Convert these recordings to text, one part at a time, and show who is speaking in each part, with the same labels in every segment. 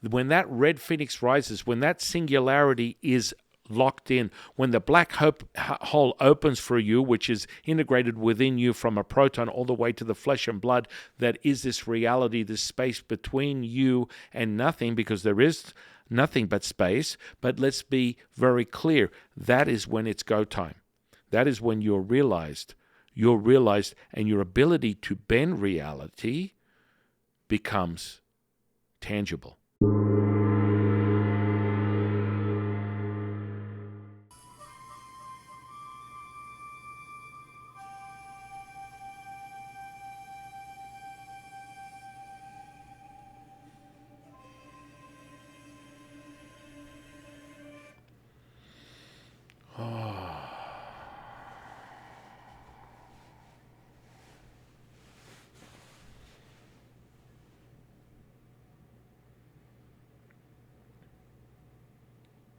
Speaker 1: When that red phoenix rises, when that singularity is locked in, when the black hole opens for you, which is integrated within you from a proton all the way to the flesh and blood, that is this reality, this space between you and nothing, because there is nothing but space. But let's be very clear, that is when it's go time. That is when you're realized, and your ability to bend reality becomes tangible.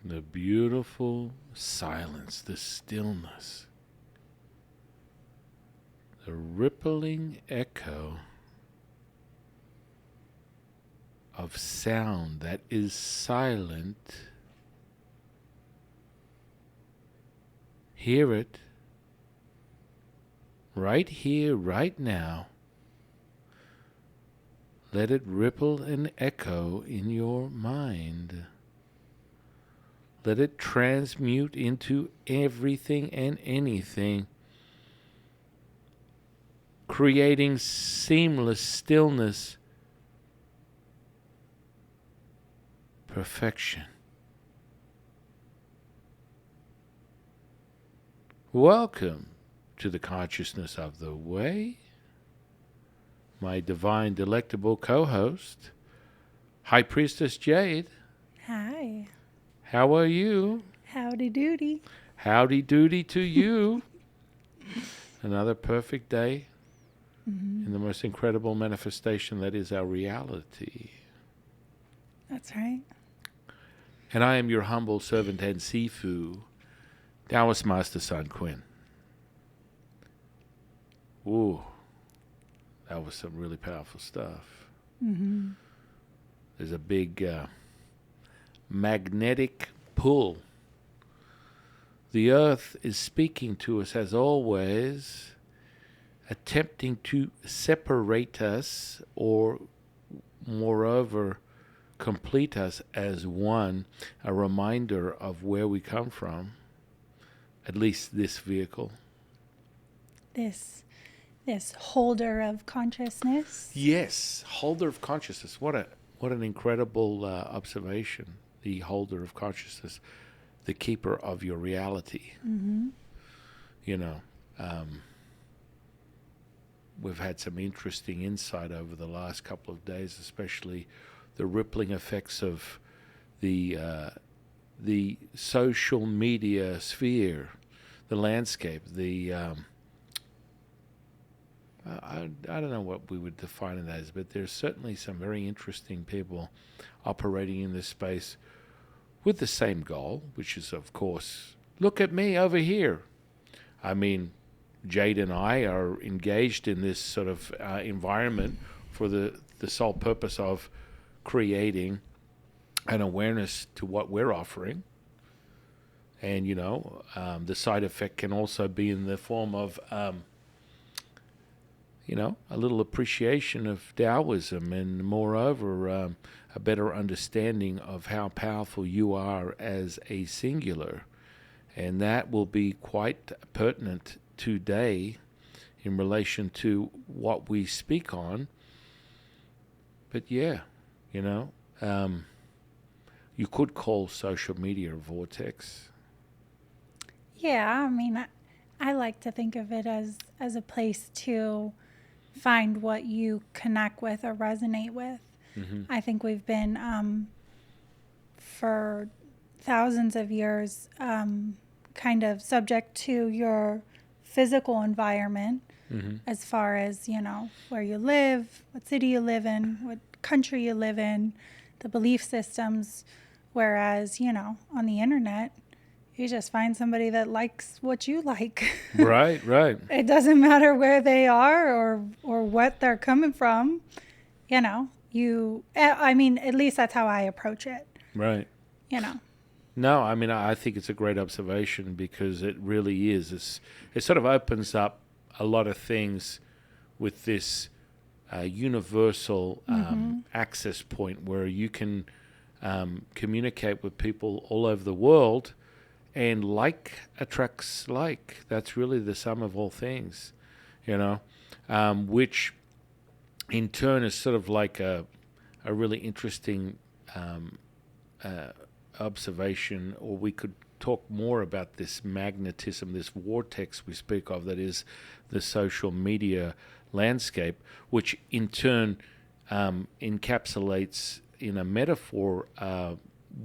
Speaker 1: The beautiful silence, the stillness, the rippling echo of sound that is silent. Hear it right here, right now. Let it ripple and echo in your mind. Let it transmute into everything and anything, creating seamless stillness, perfection. Welcome to the consciousness of the way, my divine, delectable co-host, High Priestess Jade.
Speaker 2: Hi.
Speaker 1: How are you?
Speaker 2: Howdy doody.
Speaker 1: Howdy doody to you. Another perfect day in the most incredible manifestation that is our reality.
Speaker 2: That's right.
Speaker 1: And I am your humble servant and Sifu, Taoist Master Sun Quinn. Ooh, that was some really powerful stuff.
Speaker 2: Mm-hmm.
Speaker 1: There's a big magnetic pull. The earth is speaking to us as always, attempting to separate us or, moreover, complete us as one, a reminder of where we come from, at least this vehicle.
Speaker 2: This holder of consciousness.
Speaker 1: Yes, holder of consciousness. What an incredible observation. The holder of consciousness, the keeper of your reality.
Speaker 2: Mm-hmm.
Speaker 1: You know, we've had some interesting insight over the last couple of days, especially the rippling effects of the social media sphere, the landscape, I don't know what we would define it as, but there's certainly some very interesting people operating in this space with the same goal, which is, of course, look at me over here. I mean, Jade and I are engaged in this sort of environment for the sole purpose of creating an awareness to what we're offering. And, you know, the side effect can also be in the form of a little appreciation of Taoism, and moreover, a better understanding of how powerful you are as a singular. And that will be quite pertinent today in relation to what we speak on. But yeah, you could call social media a vortex.
Speaker 2: Yeah, I mean, I like to think of it as a place to find what you connect with or resonate with.
Speaker 1: Mm-hmm.
Speaker 2: I think we've been, for thousands of years, kind of subject to your physical environment, as far as, where you live, what city you live in, what country you live in, the belief systems. Whereas, on the internet, you just find somebody that likes what you like.
Speaker 1: Right.
Speaker 2: It doesn't matter where they are or what they're coming from. I mean, at least that's how I approach it,
Speaker 1: Right.
Speaker 2: you know.
Speaker 1: No, I mean, I think it's a great observation because it really is. It sort of opens up a lot of things with this universal access point where you can communicate with people all over the world, and like attracts like. That's really the sum of all things, you know, which in turn is sort of like a really interesting uh, observation, or we could talk more about this magnetism, this vortex we speak of, that is the social media landscape, which in turn encapsulates in a metaphor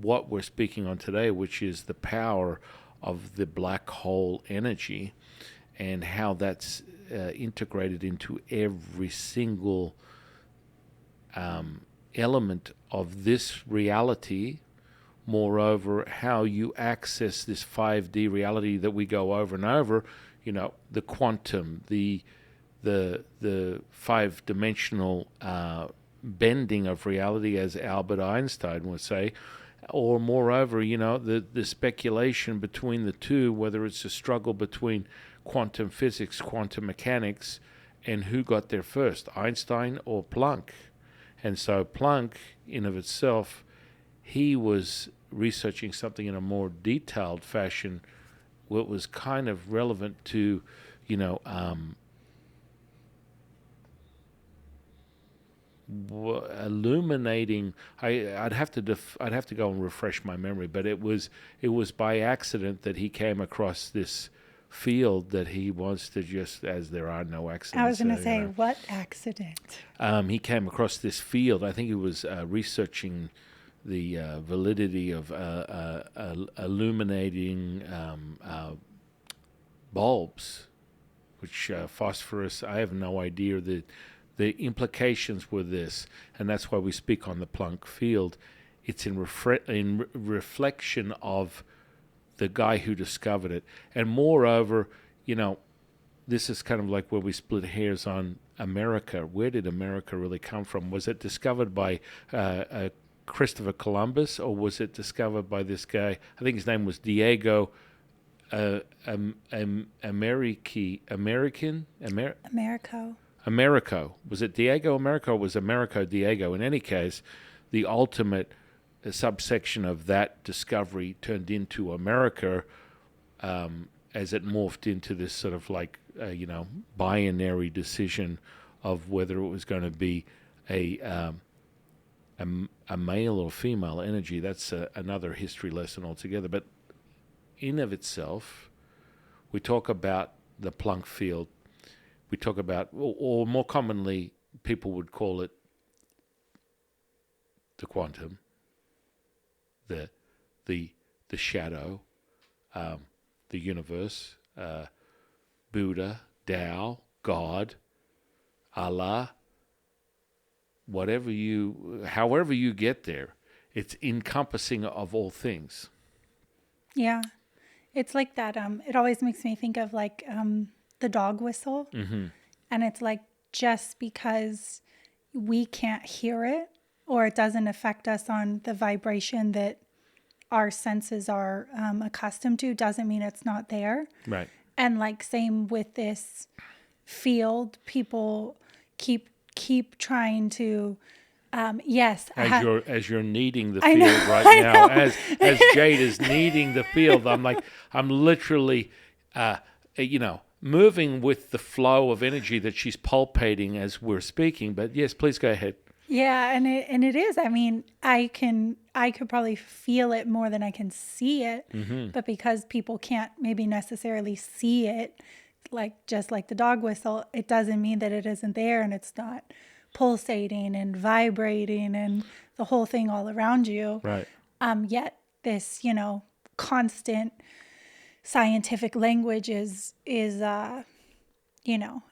Speaker 1: what we're speaking on today, which is the power of the black hole energy and how that's integrated into every single element of this reality. Moreover, how you access this 5D reality that we go over and over, the quantum, the five-dimensional bending of reality, as Albert Einstein would say, or moreover, the speculation between the two, whether it's a struggle between quantum physics, quantum mechanics, and who got there first, Einstein or Planck. And so Planck, in of itself, he was researching something in a more detailed fashion, what was kind of relevant to, illuminating. I'd have to go and refresh my memory, but it was by accident that he came across this field that he wants to, just as there are no accidents.
Speaker 2: I was going to say, what accident?
Speaker 1: He came across this field. I think he was researching the validity of illuminating bulbs, which phosphorus. I have no idea the implications were this, and that's why we speak on the Planck field. It's in reflection of the guy who discovered it, and moreover, this is kind of like where we split hairs on America. Where did America really come from? Was it discovered by Christopher Columbus, or was it discovered by this guy? I think his name was Diego Americo. Was it Diego Americo, or was Americo Diego? In any case, the ultimate subsection of that discovery turned into America, as it morphed into this sort of like binary decision of whether it was going to be a male or female energy. That's another history lesson altogether. But in of itself, we talk about the Planck field. We talk about, or more commonly, people would call it the quantum, the shadow, the universe, Buddha, Tao, God, Allah. However you get there, it's encompassing of all things.
Speaker 2: Yeah, it's like that. It always makes me think of like the dog whistle, and it's like, just because we can't hear it or it doesn't affect us on the vibration that our senses are accustomed to, doesn't mean it's not there.
Speaker 1: Right.
Speaker 2: And like same with this field, people keep trying to yes,
Speaker 1: as you're kneading the field right now, as Jade is kneading the field, I'm literally moving with the flow of energy that she's pulpating as we're speaking. But yes, please go ahead.
Speaker 2: Yeah, and it is. I mean, I could probably feel it more than I can see it, but because people can't maybe necessarily see it, just like the dog whistle, it doesn't mean that it isn't there and it's not pulsating and vibrating and the whole thing all around you.
Speaker 1: Right.
Speaker 2: Yet this, constant scientific language is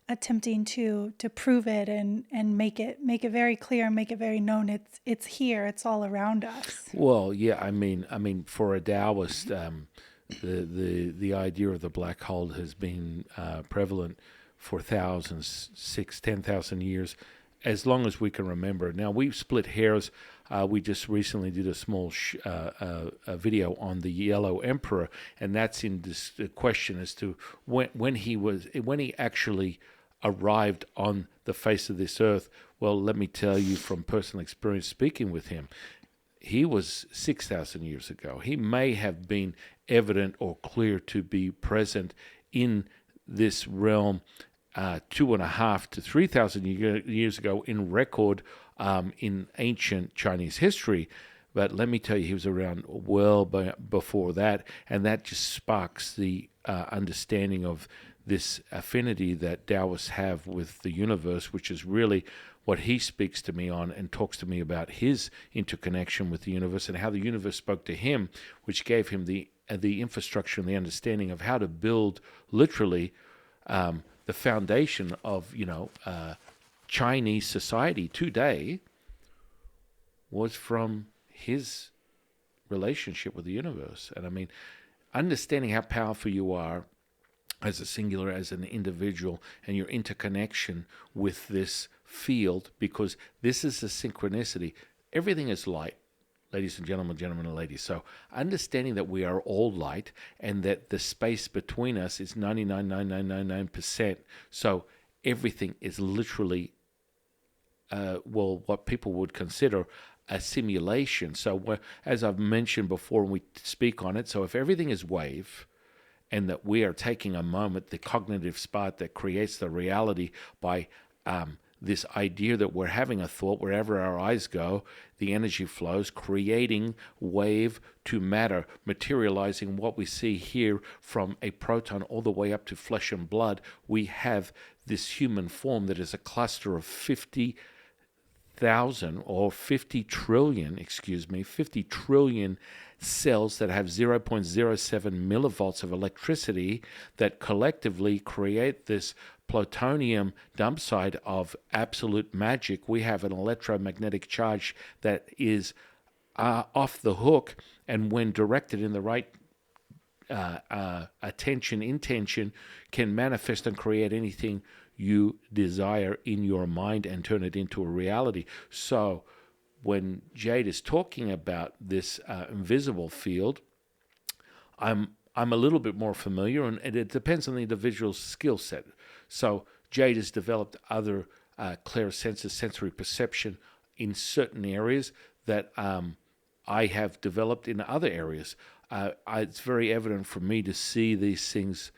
Speaker 2: attempting to prove it and make it very clear, make it very known. It's here. It's all around us.
Speaker 1: Well, yeah. I mean, for a Taoist, the idea of the black hole has been prevalent for 10,000 years, as long as we can remember. Now, we split hairs. We just recently did a small a video on the Yellow Emperor, and that's in this question as to when he actually arrived on the face of this earth. Well, let me tell you from personal experience speaking with him, he was 6,000 years ago. He may have been evident or clear to be present in this realm 2.5 to 3,000 years ago in record in ancient Chinese history. But let me tell you, he was around well before that, and that just sparks the understanding of this affinity that Taoists have with the universe, which is really what he speaks to me on and talks to me about his interconnection with the universe and how the universe spoke to him, which gave him the infrastructure and the understanding of how to build literally the foundation of Chinese society today was from his relationship with the universe. And I mean, understanding how powerful you are as a singular, as an individual, and your interconnection with this field, because this is a synchronicity. Everything is light, ladies and gentlemen and ladies. So understanding that we are all light and that the space between us is 99.9999%. So everything is literally, what people would consider a simulation. So as I've mentioned before when we speak on it, so if everything is wave, and that we are taking a moment, the cognitive spark that creates the reality by this idea that we're having a thought, wherever our eyes go, the energy flows, creating wave to matter, materializing what we see here from a proton all the way up to flesh and blood. We have this human form that is a cluster of 50 trillion cells that have 0.07 millivolts of electricity that collectively create this plutonium dump site of absolute magic. We have an electromagnetic charge that is off the hook, and when directed in the right intention, can manifest and create anything you desire in your mind and turn it into a reality. So when Jade is talking about this invisible field, I'm a little bit more familiar, and it depends on the individual's skill set. So Jade has developed other clairsenses, sensory perception in certain areas that I have developed in other areas. It's very evident for me to see these things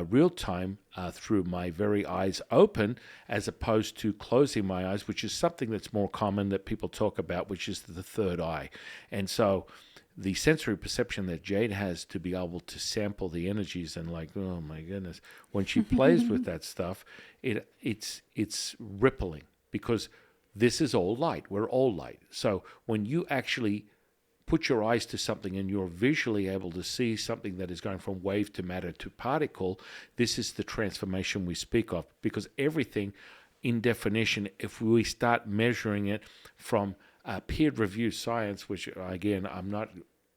Speaker 1: real time through my very eyes open, as opposed to closing my eyes, which is something that's more common that people talk about, which is the third eye. And so the sensory perception that Jade has to be able to sample the energies and oh my goodness, when she plays with that stuff, it's rippling, because this is all light. We're all light. So when you actually put your eyes to something and you're visually able to see something that is going from wave to matter to particle, this is the transformation we speak of, because everything in definition, if we start measuring it from peer-reviewed science, which again, I'm not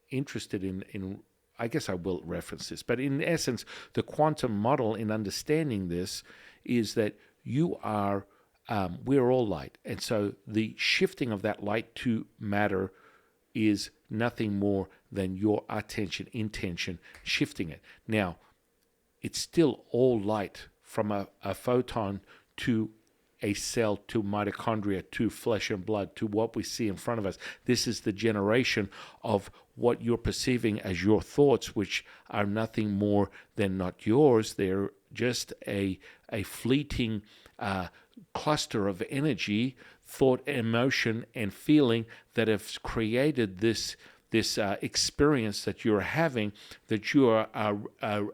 Speaker 1: interested in, I guess I will reference this, but in essence, the quantum model in understanding this is that we're all light. And so the shifting of that light to matter is nothing more than your intention shifting it. Now, it's still all light, from a photon to a cell to mitochondria to flesh and blood to what we see in front of us. This is the generation of what you're perceiving as your thoughts, which are nothing more than not yours. They're just a fleeting cluster of energy, thought, emotion, and feeling that have created this experience that you're having, that you are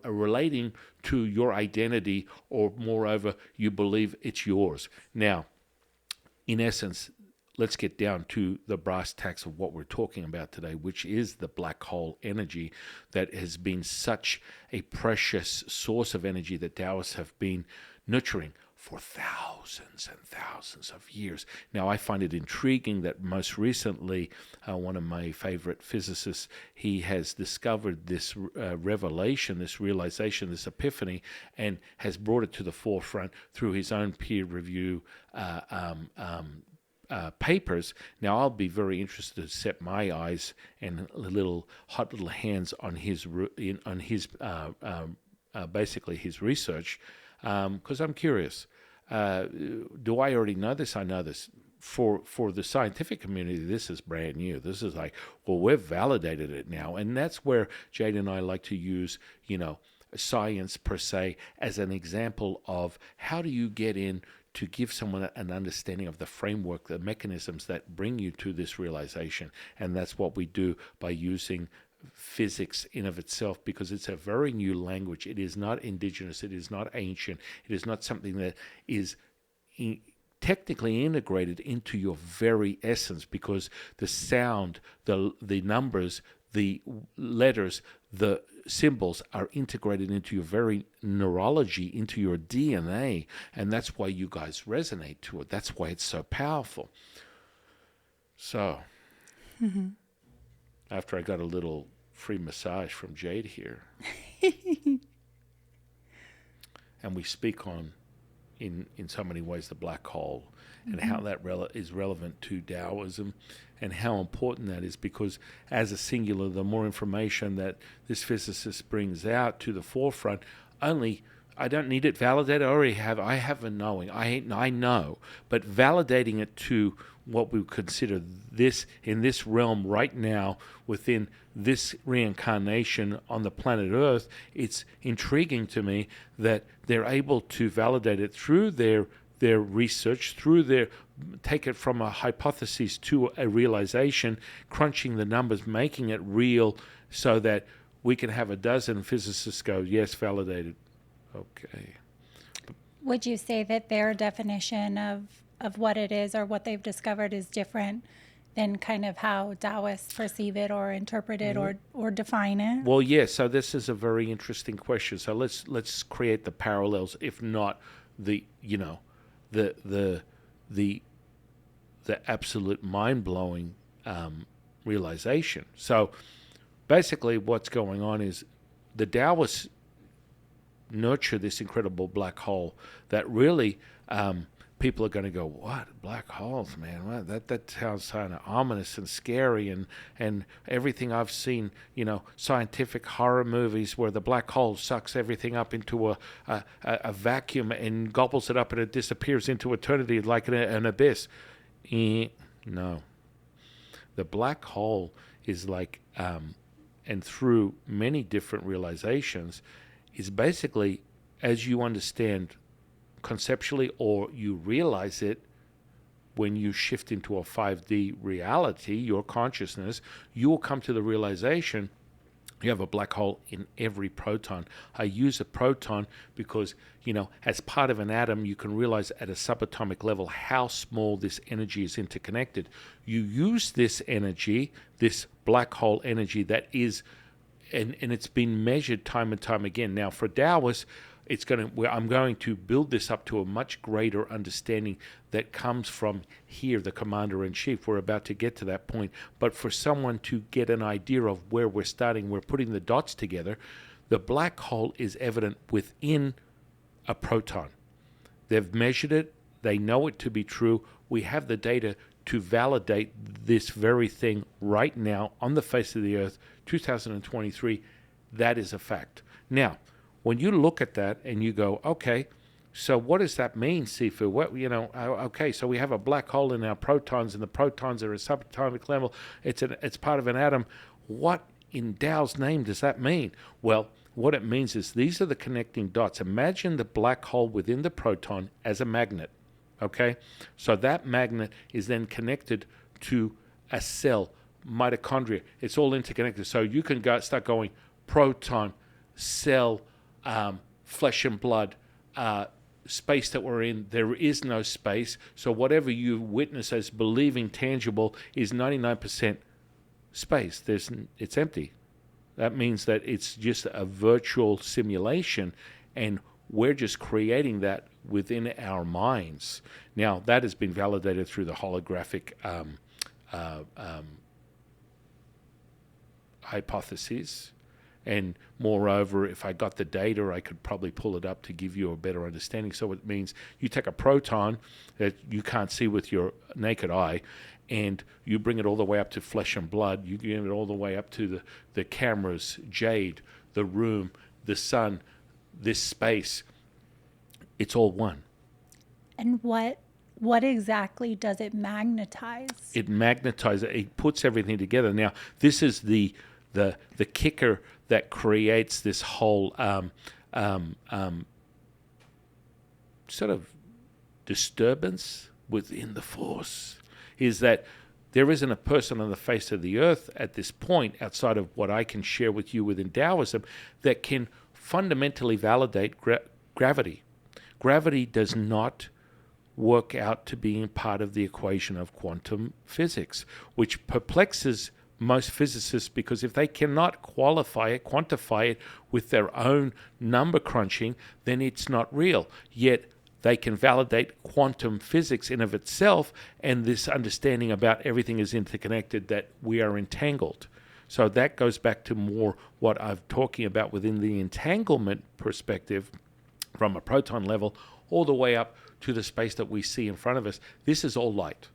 Speaker 1: relating to your identity, or moreover, you believe it's yours. Now, in essence, let's get down to the brass tacks of what we're talking about today, which is the black hole energy that has been such a precious source of energy that Taoists have been nurturing for thousands and thousands of years. Now, I find it intriguing that most recently, one of my favorite physicists, he has discovered this revelation, this realization, this epiphany, and has brought it to the forefront through his own peer review papers. Now, I'll be very interested to set my eyes and hot little hands on his basically his research, because I'm curious. Do I already know this? I know this. For the scientific community, this is brand new. This is like, well, we've validated it now, and that's where Jade and I like to use, science per se as an example of how do you get in to give someone an understanding of the framework, the mechanisms that bring you to this realization. And that's what we do by using physics in of itself, because it's a very new language. It is not indigenous. It is not ancient. It is not something that is technically integrated into your very essence, because the sound, the numbers, the letters, the symbols are integrated into your very neurology, into your DNA, and that's why you guys resonate to it. That's why it's so powerful. So, after I got a little free massage from Jade here, and we speak on, in so many ways, the black hole, and how that is relevant to Taoism, and how important that is, because as a singular, the more information that this physicist brings out to the forefront, I don't need it validated. I have a knowing. I know, but validating it to what we would consider this in this realm right now, within this reincarnation on the planet Earth, it's intriguing to me that they're able to validate it through their research, take it from a hypothesis to a realization, crunching the numbers, making it real, so that we can have a dozen physicists go, yes, validated. Okay.
Speaker 2: Would you say that their definition of what it is or what they've discovered is different than kind of how Taoists perceive it or interpret it or define it?
Speaker 1: Well, yes. So this is a very interesting question. So let's create the parallels, if not the absolute mind-blowing realization. So basically what's going on is the Taoists nurture this incredible black hole that really people are going to go, what? Black holes, man? What? That sounds kind of ominous and scary, and everything I've seen, scientific horror movies where the black hole sucks everything up into a vacuum and gobbles it up and it disappears into eternity like an abyss. No. The black hole is like, and through many different realizations, is basically, as you understand conceptually, or you realize it when you shift into a 5D reality, your consciousness, you will come to the realization you have a black hole in every proton. I use a proton because, as part of an atom, you can realize at a subatomic level how small this energy is interconnected. You use this energy, this black hole energy that is, and it's been measured time and time again. Now, for Taoists, I'm going to build this up to a much greater understanding that comes from here, the Commander-in-Chief. We're about to get to that point. But for someone to get an idea of where we're starting, we're putting the dots together. The black hole is evident within a proton. They've measured it. They know it to be true. We have the data to validate this very thing right now on the face of the Earth, 2023. That is a fact. Now, when you look at that and you go, okay, so what does that mean, Sifu? Okay, so we have a black hole in our protons, and the protons are a subatomic level. It's part of an atom. What in Tao's name does that mean? Well, what it means is these are the connecting dots. Imagine the black hole within the proton as a magnet, okay? So that magnet is then connected to a cell, mitochondria. It's all interconnected. So you can start going proton, cell, flesh and blood, space that we're in. There is no space. So whatever you witness as believing tangible is 99% space. It's empty. That means that it's just a virtual simulation, and we're just creating that within our minds. Now, that has been validated through the holographic hypotheses. And moreover, if I got the data, I could probably pull it up to give you a better understanding. So it means you take a proton that you can't see with your naked eye, and you bring it all the way up to flesh and blood. You bring it all the way up to the cameras, Jade, the room, the sun, this space. It's all one.
Speaker 2: And what exactly does it magnetize?
Speaker 1: It magnetizes. It puts everything together. Now, this is the kicker that creates this whole sort of disturbance within the force, is that there isn't a person on the face of the earth at this point, outside of what I can share with you within Taoism, that can fundamentally validate gravity. Gravity does not work out to being part of the equation of quantum physics, which perplexes most physicists, because if they cannot quantify it with their own number crunching, then it's not real. Yet they can validate quantum physics in of itself, and this understanding about everything is interconnected, that we are entangled. So that goes back to more what I'm talking about within the entanglement perspective, from a proton level all the way up to the space that we see in front of us. This is all light.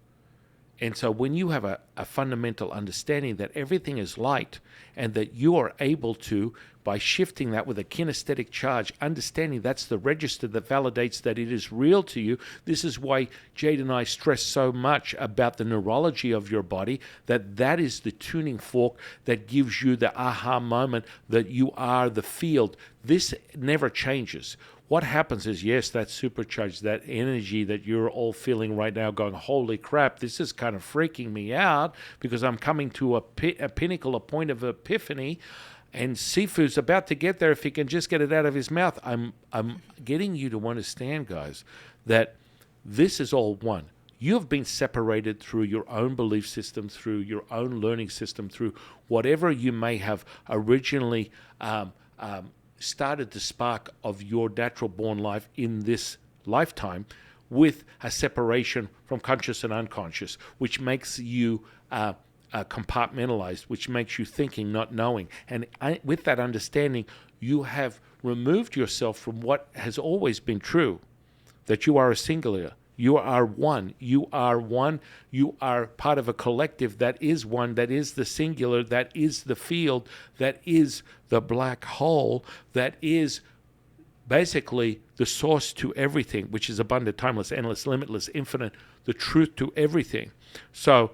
Speaker 1: And so when you have a fundamental understanding that everything is light, and that you are able to, by shifting that with a kinesthetic charge, understanding that's the register that validates that it is real to you. This is why Jade and I stress so much about the neurology of your body, that is the tuning fork that gives you the aha moment that you are the field. This never changes. What happens is, yes, that supercharged, that energy that you're all feeling right now, going, holy crap, this is kind of freaking me out, because I'm coming to a pinnacle, a point of epiphany, and Sifu's about to get there if he can just get it out of his mouth. I'm getting you to understand, guys, that this is all one. You have been separated through your own belief system, through your own learning system, through whatever you may have originally started the spark of your natural born life in this lifetime, with a separation from conscious and unconscious, which makes you compartmentalized, which makes you thinking, not knowing. And with that understanding, you have removed yourself from what has always been true, that you are a singular. You are one. You are one. You are part of a collective that is one, that is the singular, that is the field, that is the black hole, that is basically the source to everything, which is abundant, timeless, endless, limitless, infinite, the truth to everything. So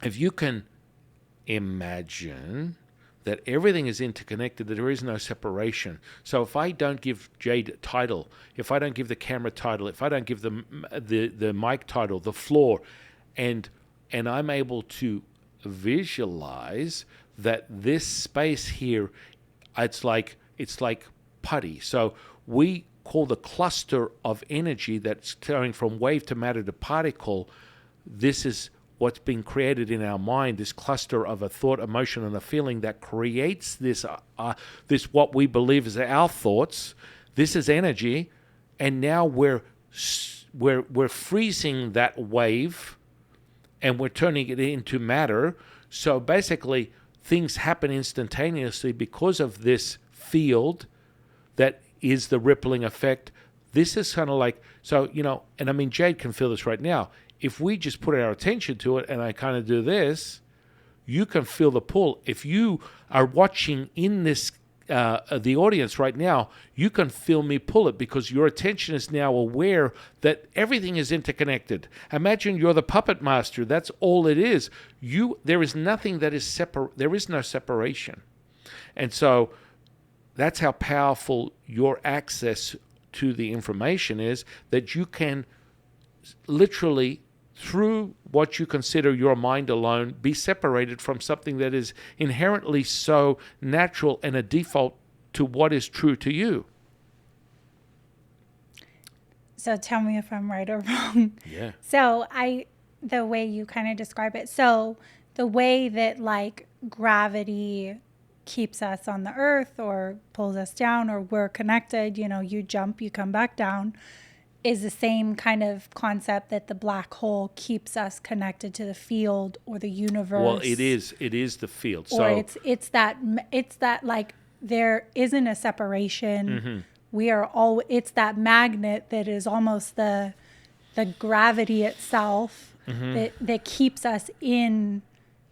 Speaker 1: if you can imagine that everything is interconnected, that there is no separation. So if I don't give Jade title, if I don't give the camera title, if I don't give the mic title, the floor, and I'm able to visualize that this space here, it's like putty. So we call the cluster of energy that's going from wave to matter to particle, this is what's being created in our mind, this cluster of a thought, emotion, and a feeling that creates this what we believe is our thoughts. This is energy, and now we're freezing that wave, and we're turning it into matter. So basically, things happen instantaneously because of this field that is the rippling effect. This is kind of like, so, and I mean, Jade can feel this right now. If we just put our attention to it and I kind of do this, you can feel the pull. If you are watching in this, the audience right now, you can feel me pull it, because your attention is now aware that everything is interconnected. Imagine you're the puppet master. That's all it is. There is nothing that is separate. There is no separation. And so that's how powerful your access to the information is, that you can literally, through what you consider your mind alone, be separated from something that is inherently so natural and a default to what is true to you.
Speaker 2: So tell me if I'm right or wrong.
Speaker 1: Yeah.
Speaker 2: So the way you kind of describe it, so the way that like gravity keeps us on the earth or pulls us down, or we're connected, you jump, you come back down. is the same kind of concept that the black hole keeps us connected to the field or the universe.
Speaker 1: Well, it is the field.
Speaker 2: Or
Speaker 1: So
Speaker 2: it's that like there isn't a separation. We are all, it's that magnet that is almost the gravity itself that keeps us in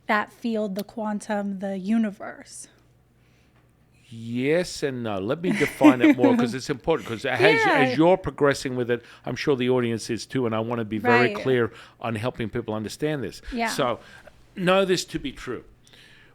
Speaker 2: that field, the quantum, the universe.
Speaker 1: yes and no. Let me define it more because it's important. Because as you're progressing with it, I'm sure the audience is too, and I want to be very clear on helping people understand this.
Speaker 2: Yeah.
Speaker 1: So, know this to be true.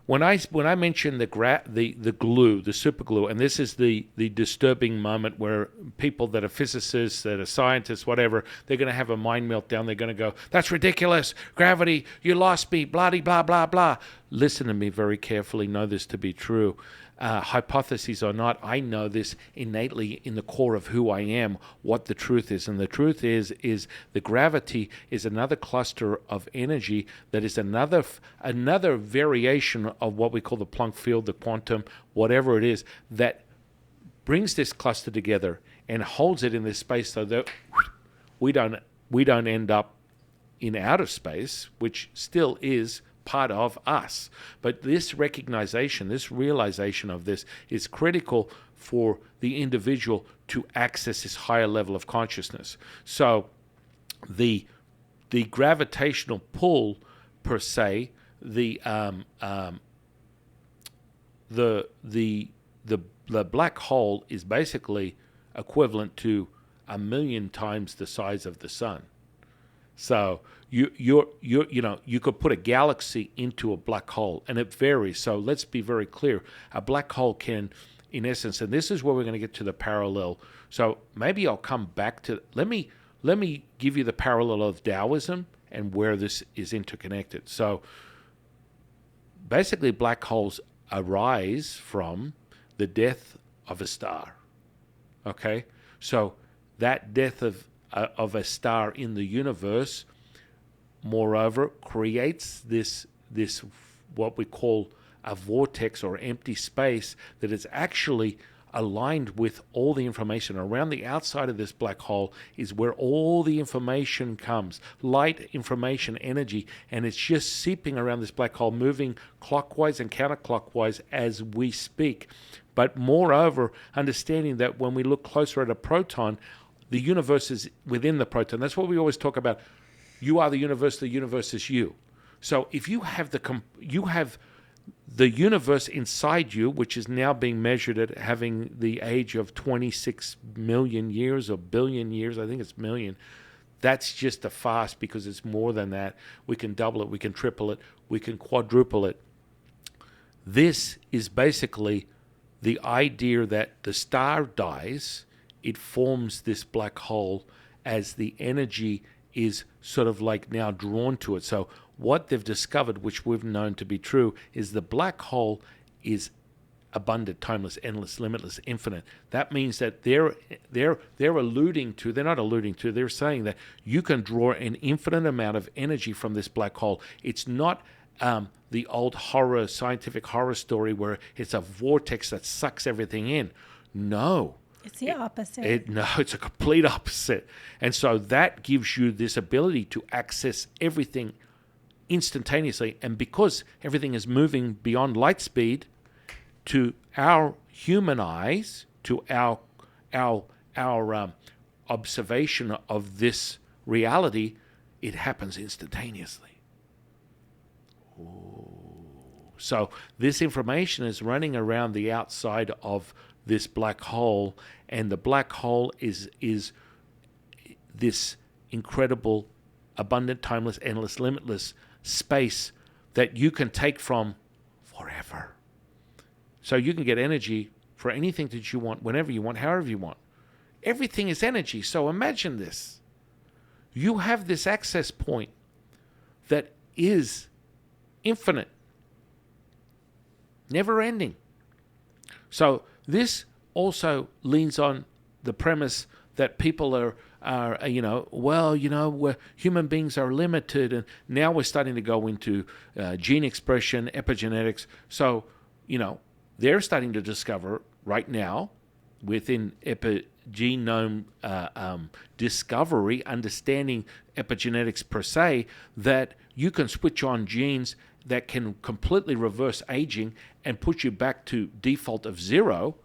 Speaker 1: When I mention the glue, the super glue, and this is the disturbing moment where people that are physicists, that are scientists, whatever, they're going to have a mind meltdown. They're going to go, "That's ridiculous! Gravity, you lost me! Blah blah blah blah." Listen to me very carefully. Know this to be true. Hypotheses or not, I know this innately in the core of who I am, what the truth is. And the truth is the gravity is another cluster of energy that is another variation of what we call the Planck field, the quantum, whatever it is, that brings this cluster together and holds it in this space so that we don't end up in outer space, which still is part of us. But this recognition, this realization of this is critical for the individual to access this higher level of consciousness. So the gravitational pull per se, the black hole is basically equivalent to 1,000,000 times the size of the sun. So you could put a galaxy into a black hole, and it varies. So let's be very clear. A black hole can, in essence, and this is where we're going to get to the parallel. So maybe I'll come back to, let me give you the parallel of Taoism and where this is interconnected. So basically, black holes arise from the death of a star. Okay? So that death of a star in the universe, moreover, creates this what we call a vortex or empty space that is actually aligned with all the information. Around the outside of this black hole is where all the information comes, light, information, energy, and it's just seeping around this black hole, moving clockwise and counterclockwise as we speak. But moreover, understanding that when we look closer at a proton, the universe is within the proton. That's what we always talk about. You are the universe is you. So if you have the universe inside you, which is now being measured at having the age of 26 million years or billion years, I think it's million. That's just a farce because it's more than that. We can double it, we can triple it, we can quadruple it. This is basically the idea that the star dies, it forms this black hole as the energy is sort of like now drawn to it. So what they've discovered, which we've known to be true, is the black hole is abundant, timeless, endless, limitless, infinite. That means that they're alluding to, they're not alluding to, they're saying that you can draw an infinite amount of energy from this black hole. It's not the old scientific horror story where it's a vortex that sucks everything in. No.
Speaker 2: It's the opposite.
Speaker 1: It's a complete opposite. And so that gives you this ability to access everything instantaneously. And because everything is moving beyond light speed, to our human eyes, to our observation of this reality, it happens instantaneously. Ooh. So this information is running around the outside of this black hole, and the black hole is this incredible, abundant, timeless, endless, limitless space that you can take from forever. So you can get energy for anything that you want, whenever you want, however you want. Everything is energy. So imagine this. You have this access point that is infinite, never ending. So this also leans on the premise that people are human beings are limited, and now we're starting to go into gene expression, epigenetics. So, they're starting to discover right now within epigenome discovery, understanding epigenetics per se, that you can switch on genes that can completely reverse aging and put you back to default of zero.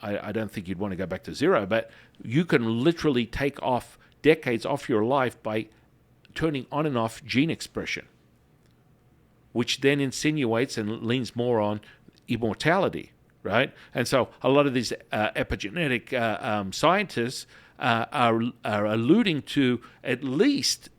Speaker 1: I don't think you'd want to go back to zero, but you can literally take off decades off your life by turning on and off gene expression, which then insinuates and leans more on immortality, right? And so a lot of these epigenetic scientists are alluding to at least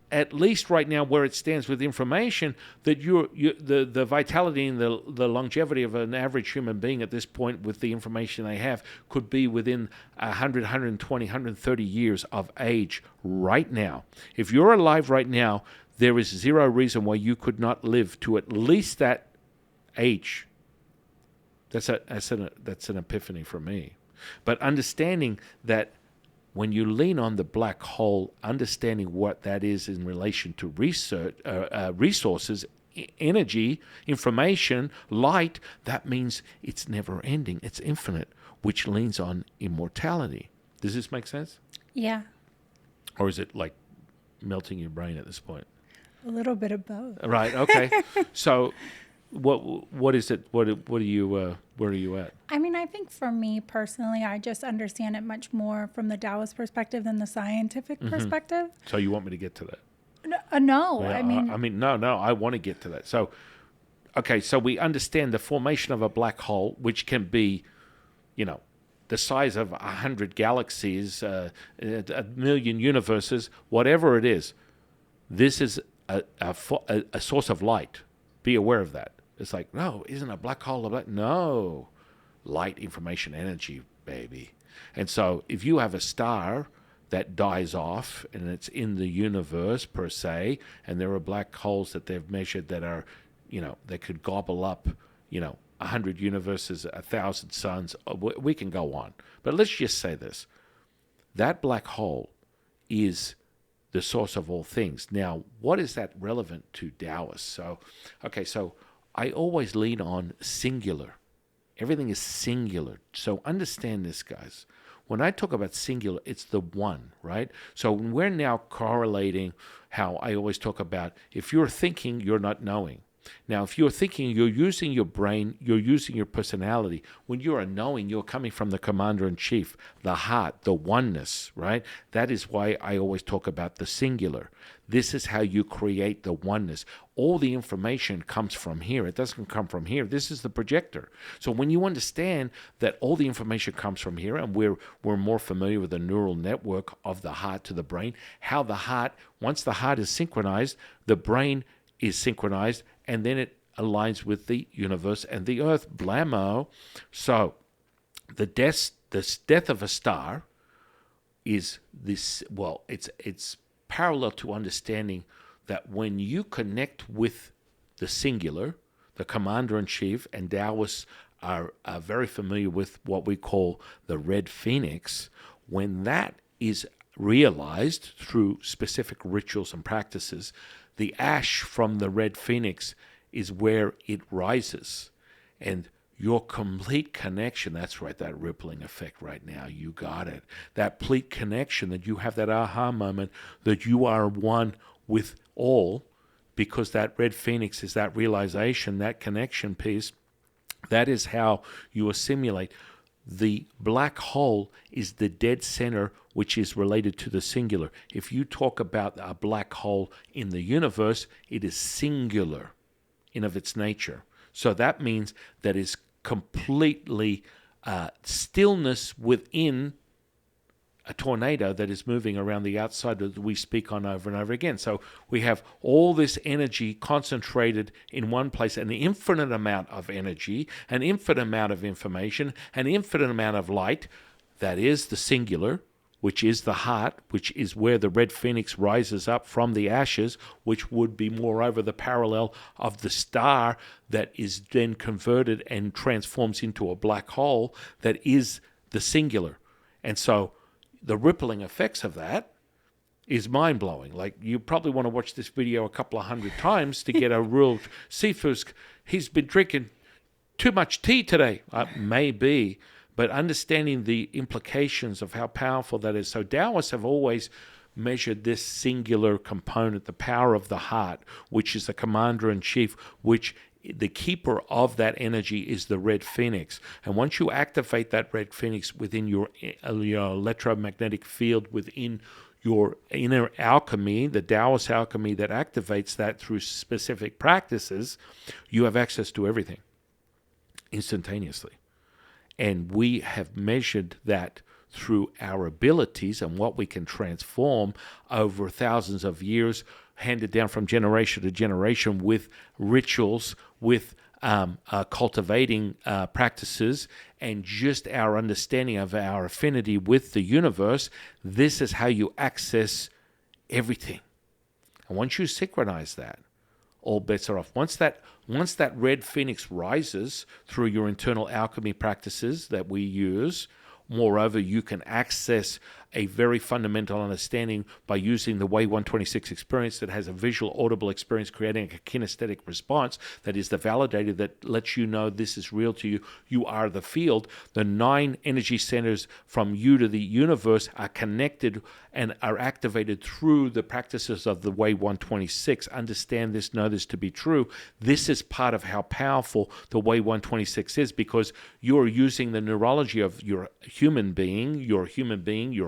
Speaker 1: right now where it stands with information that the vitality and the longevity of an average human being at this point with the information they have could be within 100, 120, 130 years of age right now. If you're alive right now, there is zero reason why you could not live to at least that age. That's an epiphany for me. But understanding that when you lean on the black hole, understanding what that is in relation to research, resources, energy, information, light, that means it's never ending, it's infinite, which leans on immortality. Does this make sense?
Speaker 2: Yeah.
Speaker 1: Or is it like melting your brain at this point?
Speaker 2: A little bit of both.
Speaker 1: Right. Okay. So, what is it? What are you? Where are you at?
Speaker 2: I mean, I think for me personally, I just understand it much more from the Taoist perspective than the scientific perspective.
Speaker 1: So you want me to get to that?
Speaker 2: No,
Speaker 1: Well,
Speaker 2: I mean,
Speaker 1: no. I want to get to that. So, okay. So we understand the formation of a black hole, which can be, the size of 100 galaxies, a million universes, whatever it is. This is a source of light. Be aware of that. It's like, no, isn't a black hole a black? No, light, information, energy, baby. And so if you have a star that dies off and it's in the universe per se, and there are black holes that they've measured that are, that could gobble up, 100 universes, 1,000 suns, we can go on. But let's just say this. That black hole is the source of all things. Now, what is that relevant to Taoists? So I always lean on singular. Everything is singular. So understand this, guys. When I talk about singular, it's the one, right? So we're now correlating how I always talk about if you're thinking, you're not knowing. Now, if you're thinking, you're using your brain, you're using your personality. When you are knowing, you're coming from the commander-in-chief, the heart, the oneness, right? That is why I always talk about the singular. This is how you create the oneness. All the information comes from here. It doesn't come from here. This is the projector. So when you understand that all the information comes from here, and we're more familiar with the neural network of the heart to the brain, how the heart, once the heart is synchronized, the brain is synchronized, and then it aligns with the universe and the earth. Blammo. So the death of a star is this, well, it's parallel to understanding that when you connect with the singular, the commander-in-chief, and Taoists are very familiar with what we call the red phoenix, when that is realized through specific rituals and practices, the ash from the red phoenix is where it rises. And your complete connection, that's right, that rippling effect right now, you got it. That complete connection, that you have that aha moment, that you are one with all, because that red phoenix is that realization, that connection piece. That is how you assimilate. The black hole is the dead center, which is related to the singular. If you talk about a black hole in the universe, it is singular in of its nature. So that means that is completely stillness within a tornado that is moving around the outside that we speak on over and over again. So we have all this energy concentrated in one place, an infinite amount of energy, an infinite amount of information, an infinite amount of light. That is the singular, which is the heart, which is where the red phoenix rises up from the ashes, which would be moreover the parallel of the star that is then converted and transforms into a black hole that is the singular. And so the rippling effects of that is mind-blowing. Like, you probably want to watch this video a couple of hundred times to get a real Cephas, he's been drinking too much tea today. Maybe, but understanding the implications of how powerful that is. So Taoists have always measured this singular component, the power of the heart, which is the commander-in-chief, which the keeper of that energy is the red phoenix. And once you activate that red phoenix within your electromagnetic field, within your inner alchemy, the Taoist alchemy that activates that through specific practices, you have access to everything instantaneously. And we have measured that through our abilities and what we can transform over thousands of years, handed down from generation to generation with rituals, with cultivating practices, and just our understanding of our affinity with the universe. This is how you access everything. And once you synchronize that, all bets are off. Once that red phoenix rises through your internal alchemy practices that we use, moreover, you can access a very fundamental understanding by using the Way 126 experience that has a visual, audible experience, creating a kinesthetic response that is the validator that lets you know this is real to you. You are the field. The 9 energy centers from you to the universe are connected and are activated through the practices of the Way 126. Understand this, know this to be true. This is part of how powerful the Way 126 is, because you're using the neurology of your human being, your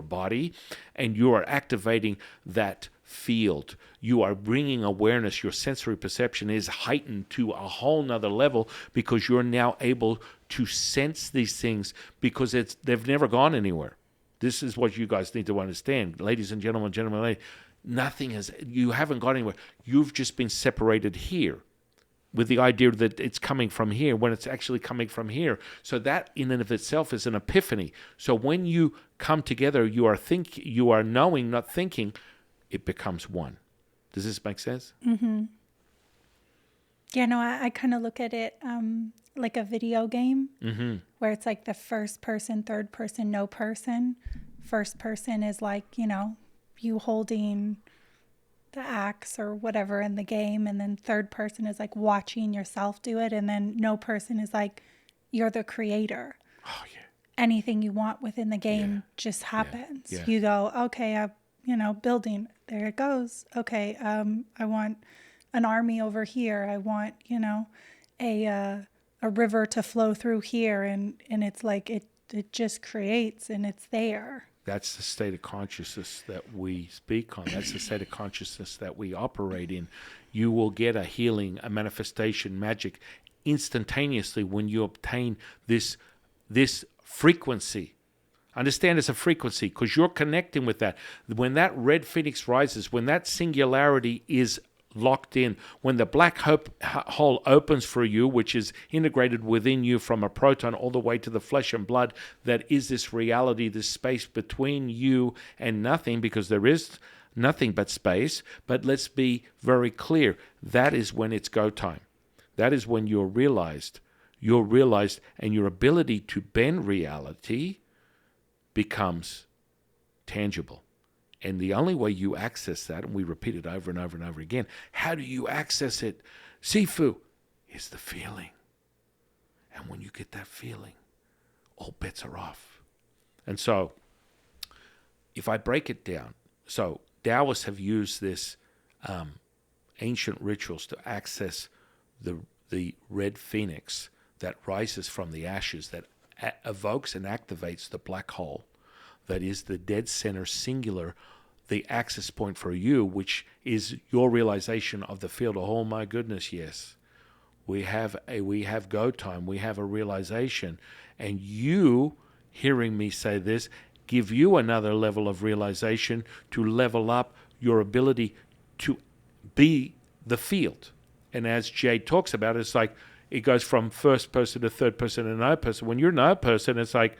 Speaker 1: body, and you are activating that field. You are bringing awareness. Your sensory perception is heightened to a whole nother level, because you're now able to sense these things, because they've never gone anywhere. This is what you guys need to understand, ladies and gentlemen, you haven't gone anywhere. You've just been separated here, with the idea that it's coming from here when it's actually coming from here. So that in and of itself is an epiphany. So when you come together, you are knowing, not thinking, it becomes one. Does this make sense?
Speaker 2: Mm-hmm. Yeah, no, I kind of look at it like a video game,
Speaker 1: mm-hmm.
Speaker 2: where it's like the first person, third person, no person. First person is like, you holding the axe or whatever in the game, and then third person is like watching yourself do it, and then no person is like, you're the creator.
Speaker 1: Oh yeah.
Speaker 2: Anything you want within the game just happens.
Speaker 1: Yeah.
Speaker 2: You go, okay, building, there it goes. Okay, I want an army over here. I want, a river to flow through here, and it's like it just creates, and it's there.
Speaker 1: That's the state of consciousness that we speak on. That's the state of consciousness that we operate in. You will get a healing, a manifestation, magic instantaneously when you obtain this frequency. Understand it's a frequency, because you're connecting with that. When that red phoenix rises, when that singularity is locked in, when the black hole opens for you, which is integrated within you from a proton all the way to the flesh and blood, that is this reality, this space between you and nothing, because there is nothing but space. But let's be very clear, that is when it's go time. That is when you're realized, and your ability to bend reality becomes tangible. And the only way you access that, and we repeat it over and over and over again, how do you access it? Sifu, is the feeling. And when you get that feeling, all bets are off. And so, if I break it down, so Taoists have used this ancient rituals to access the red phoenix that rises from the ashes, that evokes and activates the black hole, that is the dead center singular, the access point for you, which is your realization of the field. Oh my goodness, yes. We have go time, we have a realization. And you, hearing me say this, give you another level of realization to level up your ability to be the field. And as Jay talks about, it's like it goes from first person to third person to no person. When you're no person, it's like,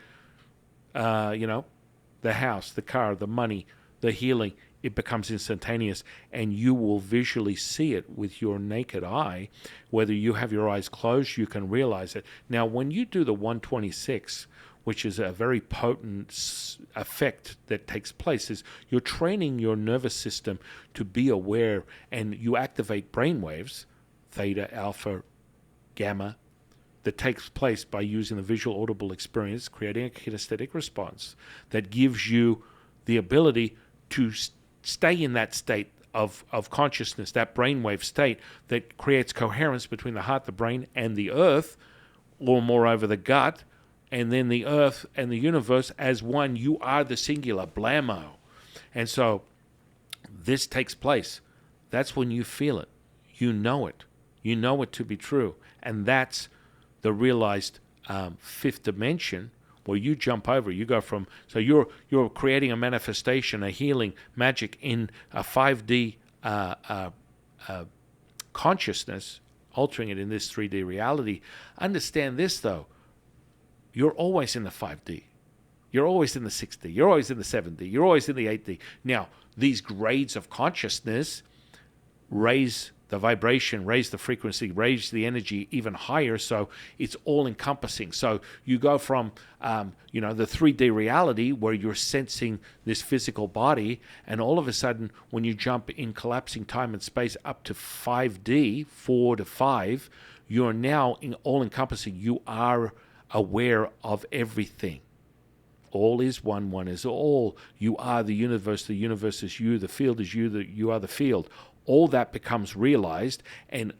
Speaker 1: the house, the car, the money, the healing, it becomes instantaneous, and you will visually see it with your naked eye. Whether you have your eyes closed, you can realize it. Now, when you do the 126, which is a very potent effect that takes place, is you're training your nervous system to be aware, and you activate brain waves, theta, alpha, gamma, that takes place by using the visual audible experience, creating a kinesthetic response that gives you the ability to stay in that state of consciousness, that brainwave state that creates coherence between the heart, the brain, and the earth, or moreover the gut, and then the earth and the universe as one. You are the singular, blammo. And so this takes place. That's when you feel it. You know it. You know it to be true. And that's the realized fifth dimension where you jump over. You go from, so you're creating a manifestation, a healing magic in a 5D consciousness, altering it in this 3D reality. Understand this, though. You're always in the 5D. You're always in the 6D. You're always in the 7D. You're always in the 8D. Now, these grades of consciousness raise the vibration, raise the frequency, raise the energy even higher, so it's all-encompassing. So you go from, the 3D reality where you're sensing this physical body, and all of a sudden, when you jump in collapsing time and space up to 5D, 4 to 5, you're now in all-encompassing. You are aware of everything. All is one, one is all. You are the universe is you, the field is you, you are the field. All that becomes realized, and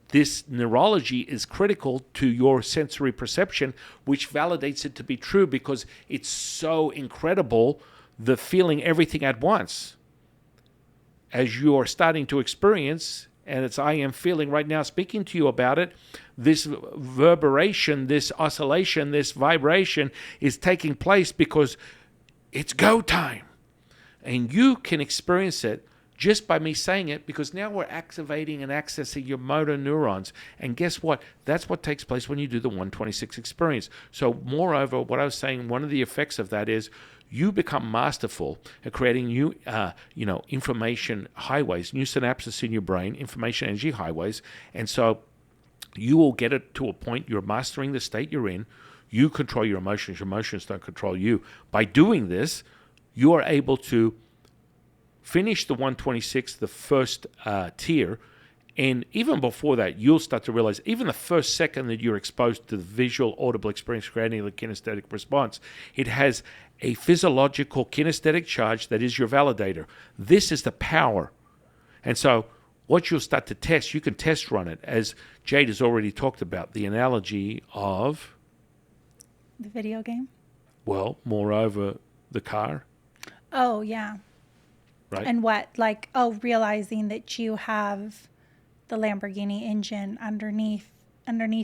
Speaker 1: this neurology is critical to your sensory perception, which validates it to be true because it's so incredible, the feeling everything at once. As you're starting to experience, and it's I am feeling right now speaking to you about it, this reverberation, this oscillation, this vibration is taking place because it's go time. And you can experience it just by me saying it, because now we're activating and accessing your motor neurons. And guess what? That's what takes place when you do the 126 experience. So moreover, what I was saying, one of the effects of that is you become masterful at creating new, information highways, new synapses in your brain, information energy highways. And so you will get it to a point you're mastering the state you're in. You control your emotions don't control you. By doing this, you are able to finish the 126, the first tier, and even before that, you'll start to realize, even the first second that you're exposed to the visual, audible experience, creating the kinesthetic response, it has a physiological kinesthetic charge that is your validator. This is the power. And so what you'll start to test, you can test run it, as Jade has already talked about, the analogy of
Speaker 2: the video game.
Speaker 1: Well, moreover, the car.
Speaker 2: Oh, yeah.
Speaker 1: Right.
Speaker 2: And realizing that you have the Lamborghini engine underneath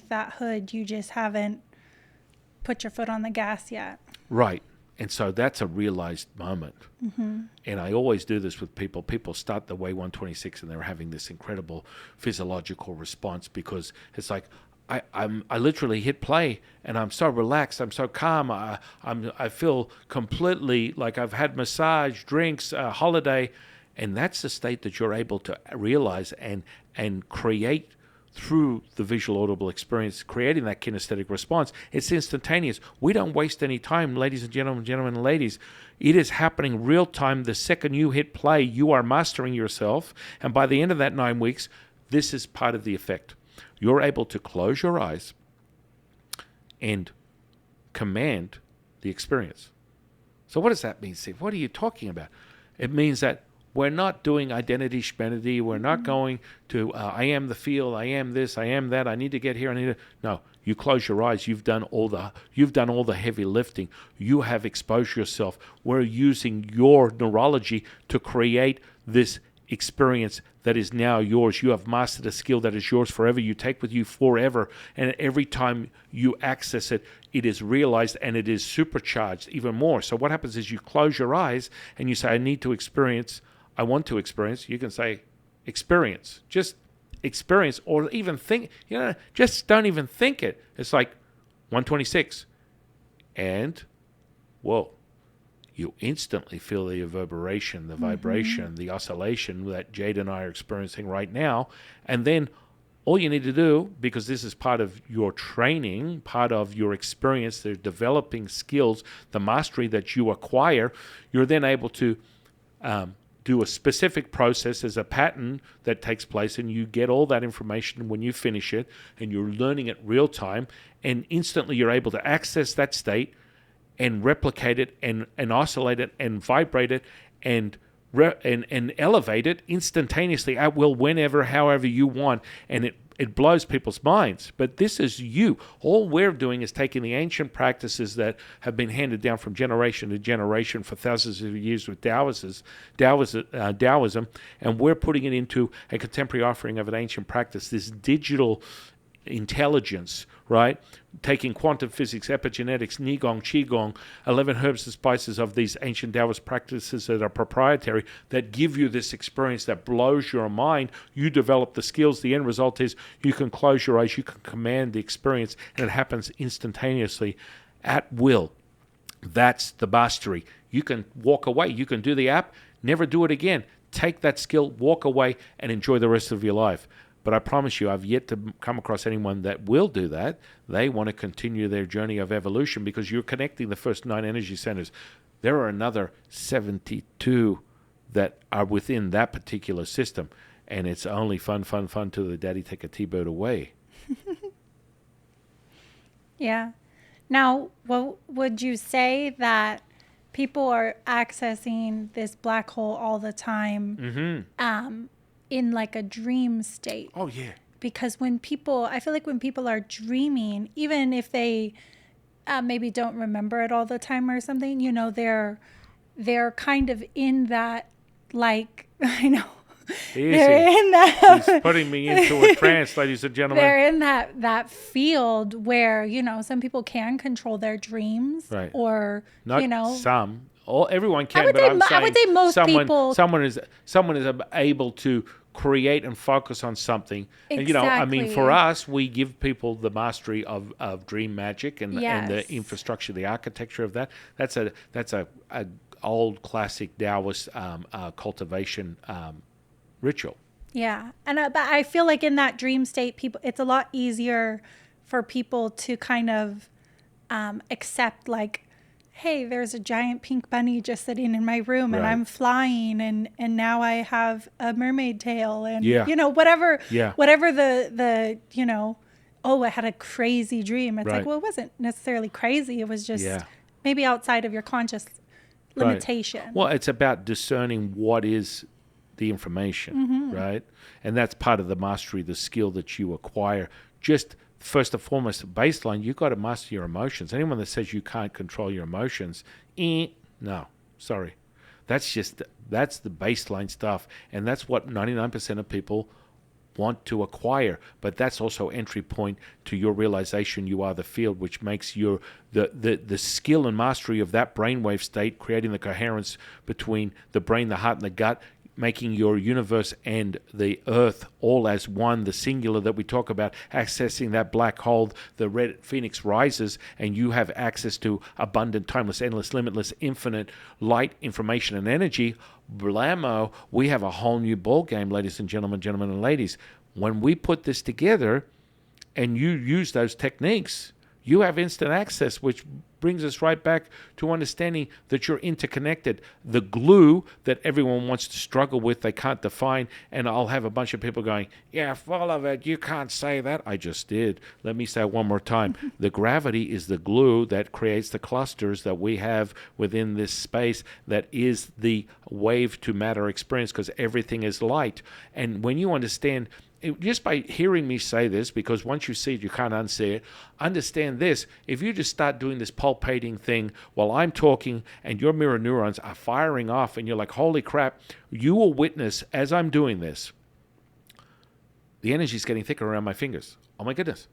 Speaker 2: that hood. You just haven't put your foot on the gas yet.
Speaker 1: Right. And so that's a realized moment. Mm-hmm. And I always do this with people. People start the way 126 and they're having this incredible physiological response because it's like, I literally hit play and I'm so relaxed. I'm so calm. I feel completely like I've had massage, drinks, holiday, and that's the state that you're able to realize and create through the visual audible experience, creating that kinesthetic response. It's instantaneous. We don't waste any time, ladies and gentlemen and ladies. It is happening real time. The second you hit play, you are mastering yourself, and by the end of that 9 weeks, this is part of the effect. You're able to close your eyes and command the experience. So what does that mean, Steve? What are you talking about? It means that we're not doing identity schmenity. We're not going to, I am the field, I am this, I am that, I need to get here, No, you close your eyes. You've done all the heavy lifting. You have exposed yourself. We're using your neurology to create this experience that is now yours. You have mastered a skill that is yours forever. You take with you forever, and every time you access it, it is realized and it is supercharged even more. So what happens is you close your eyes and you say, I need to experience, I want to experience. You can say experience, just experience, or even think, just don't even think it. It's like 126 and whoa, you instantly feel the reverberation, the vibration, the oscillation that Jade and I are experiencing right now. And then all you need to do, because this is part of your training, part of your experience, the developing skills, the mastery that you acquire, you're then able to do a specific process. There's a pattern that takes place, and you get all that information when you finish it, and you're learning it real time, and instantly you're able to access that state and replicate it and oscillate it and vibrate it and elevate it instantaneously at will, whenever, however you want, and it blows people's minds. But this is you. All we're doing is taking the ancient practices that have been handed down from generation to generation for thousands of years with Taoism, and we're putting it into a contemporary offering of an ancient practice, this digital intelligence, right? Taking quantum physics, epigenetics, Nigong, Qigong, 11 herbs and spices of these ancient Taoist practices that are proprietary, that give you this experience that blows your mind. You develop the skills. The end result is you can close your eyes, you can command the experience, and it happens instantaneously at will. That's the mastery. You can walk away. You can do the app, never do it again. Take that skill, walk away, and enjoy the rest of your life. But I promise you, I've yet to come across anyone that will do that. They want to continue their journey of evolution because you're connecting the first 9 energy centers. There are another 72 that are within that particular system. And it's only fun to the daddy take a T-bird away.
Speaker 2: Yeah. Now, would you say that people are accessing this black hole all the time? In like a dream state?
Speaker 1: Oh, yeah.
Speaker 2: Because I feel like when people are dreaming, even if they maybe don't remember it all the time or something, they're kind of in that, like, I know.
Speaker 1: Easy.
Speaker 2: They're in that.
Speaker 1: He's putting me into a trance, ladies and gentlemen.
Speaker 2: They're in that field where, some people can control their dreams.
Speaker 1: Right.
Speaker 2: Or,
Speaker 1: Not some. Everyone can,
Speaker 2: I would say most people.
Speaker 1: Someone is able to create and focus on something.
Speaker 2: Exactly.
Speaker 1: And for us, we give people the mastery of dream magic and the infrastructure, the architecture of that. That's a old classic Taoist cultivation ritual.
Speaker 2: Yeah, and but I feel like in that dream state, it's a lot easier for people to kind of accept, like, hey, there's a giant pink bunny just sitting in my room, and I'm flying, and now I have a mermaid tail, and whatever the oh, I had a crazy dream. It's like, well, it wasn't necessarily crazy. It was just maybe outside of your conscious limitation.
Speaker 1: Right. Well, it's about discerning what is the information, right? And that's part of the mastery, the skill that you acquire. Just first and foremost, baseline, you've got to master your emotions. Anyone that says you can't control your emotions, no, sorry. That's the baseline stuff. And that's what 99% of people want to acquire. But that's also entry point to your realization you are the field, which makes the skill and mastery of that brainwave state, creating the coherence between the brain, the heart, and the gut, making your universe and the earth all as one, the singular that we talk about, accessing that black hole, the red phoenix rises, and you have access to abundant, timeless, endless, limitless, infinite light, information, and energy. Blammo, we have a whole new ball game, ladies and gentlemen and ladies. When we put this together and you use those techniques, you have instant access, which brings us right back to understanding that you're interconnected. The glue that everyone wants to struggle with, they can't define. And I'll have a bunch of people going, yeah, full of it. You can't say that. I just did. Let me say it one more time. The gravity is the glue that creates the clusters that we have within this space that is the wave to matter experience, because everything is light. And when you understand, just by hearing me say this, because once you see it, you can't unsee it, understand this. If you just start doing this pulpating thing while I'm talking and your mirror neurons are firing off and you're like, holy crap, you will witness as I'm doing this, the energy is getting thicker around my fingers. Oh my goodness.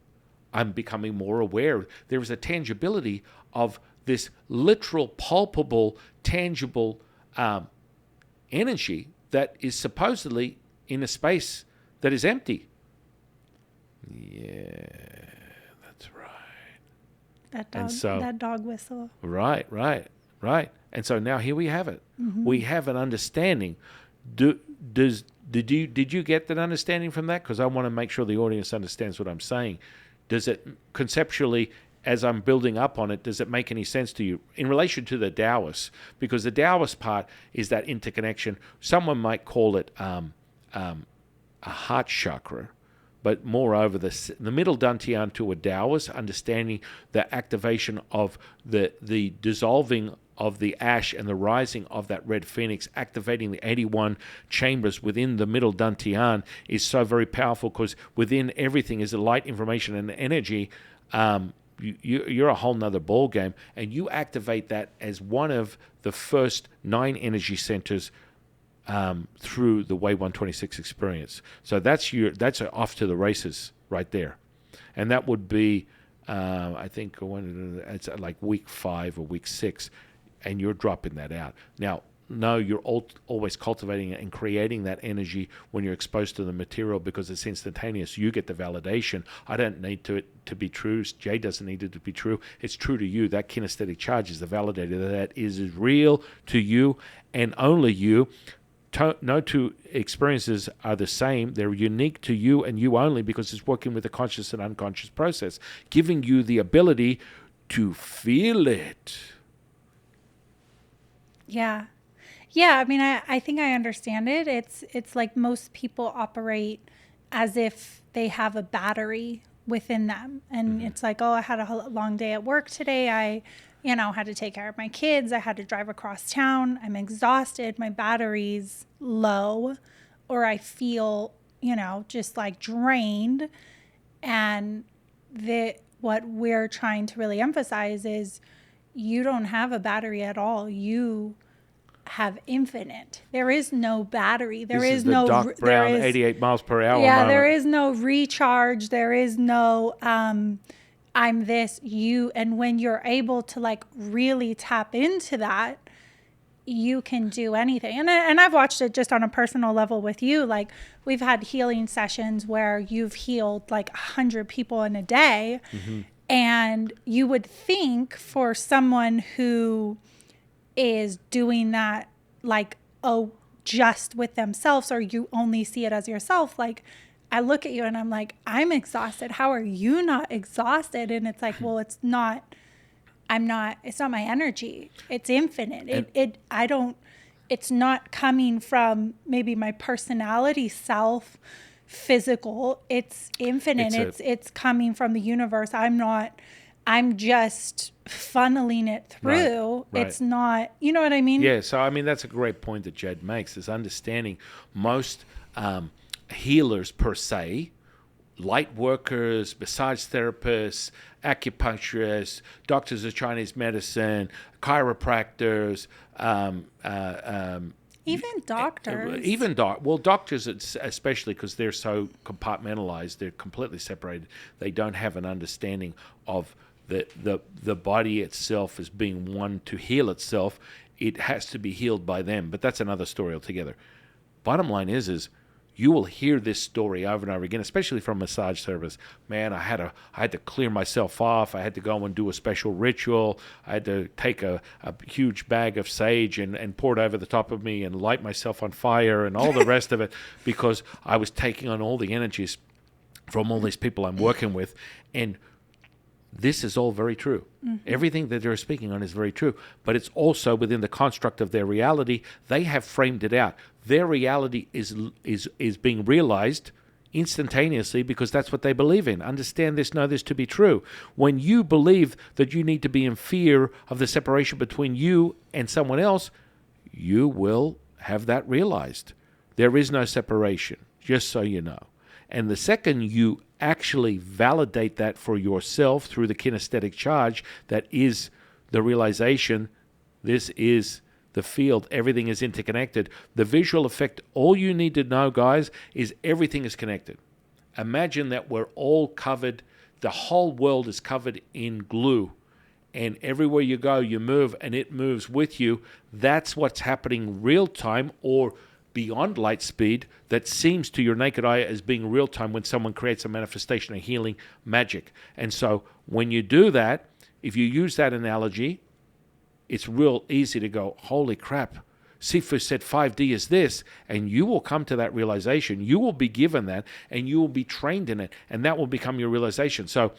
Speaker 1: I'm becoming more aware. There is a tangibility of this literal, palpable, tangible energy that is supposedly in a space that is empty. Yeah, that's right.
Speaker 2: That dog whistle.
Speaker 1: Right. And so now here we have it. Mm-hmm. We have an understanding. Did you get that understanding from that? Because I want to make sure the audience understands what I'm saying. Does it conceptually as I'm building up on it, does it make any sense to you in relation to the Taoist? Because the Taoist part is that interconnection. Someone might call it a heart chakra, but moreover, the middle dantian to a Taoist, understanding the activation of the dissolving of the ash and the rising of that red phoenix, activating the 81 chambers within the middle dantian is so very powerful, because within everything is the light, information, and energy. You're a whole nother ball game, and you activate that as one of the first 9 energy centers through the Way 126 experience. So that's off to the races right there, and that would be I think it's like week 5 or week 6, and you're dropping that out. Now, no, you're always cultivating it and creating that energy when you're exposed to the material, because it's instantaneous. You get the validation. I don't need it to be true. Jay doesn't need it to be true. It's true to you. That kinesthetic charge is the validator. That is real to you and only you. No two experiences are the same. They're unique to you and you only, because it's working with the conscious and unconscious process, giving you the ability to feel it.
Speaker 2: Yeah. Yeah, I mean, I think I understand it. It's like most people operate as if they have a battery within them. And it's like, oh, I had a long day at work today. I had to take care of my kids. I had to drive across town. I'm exhausted. My battery's low, or I feel, just like drained. And what we're trying to really emphasize is you don't have a battery at all. You have infinite. There is no battery. There is no
Speaker 1: Doc Brown 88 miles per hour.
Speaker 2: Yeah,
Speaker 1: moment.
Speaker 2: there is no recharge. There is no I'm this, you. And when you're able to like really tap into that, you can do anything. And I've watched it just on a personal level with you. Like, we've had healing sessions where you've healed like 100 people in a day. Mm-hmm. And you would think for someone who is doing that like, oh, just with themselves, or you only see it as yourself, like, I look at you and I'm like, I'm exhausted. How are you not exhausted? And it's like, well, it's not my energy. It's infinite. It's not coming from maybe my personality self, physical. It's infinite. It's coming from the universe. I'm just funneling it through. Right. It's not, you know what I mean?
Speaker 1: Yeah. So, I mean, that's a great point that Jed makes, is understanding most healers per se, light workers, massage therapists, acupuncturists, doctors of Chinese medicine, chiropractors,
Speaker 2: even doctors.
Speaker 1: Doctors especially, because they're so compartmentalized, they're completely separated. They don't have an understanding of the body itself as being one to heal itself. It has to be healed by them. But that's another story altogether. Bottom line is you will hear this story over and over again, especially from massage therapists. Man, I had to clear myself off. I had to go and do a special ritual. I had to take a huge bag of sage and pour it over the top of me and light myself on fire and all the rest of it, because I was taking on all the energies from all these people I'm working with. And this is all very true. Mm-hmm. Everything that they're speaking on is very true, but it's also within the construct of their reality. They have framed it out. Their reality is being realized instantaneously, because that's what they believe in. Understand this, know this to be true. When you believe that you need to be in fear of the separation between you and someone else, you will have that realized. There is no separation, just so you know. And the second you actually validate that for yourself through the kinesthetic charge, that is the realization, this is the field, everything is interconnected. The visual effect, all you need to know, guys, is everything is connected. Imagine that we're all covered, the whole world is covered in glue, and everywhere you go, you move, and it moves with you. That's what's happening real time, or beyond light speed, that seems to your naked eye as being real time when someone creates a manifestation, a healing magic. And so when you do that, if you use that analogy, it's real easy to go, holy crap, Sifu said 5D is this, and you will come to that realization. You will be given that, and you will be trained in it, and that will become your realization. So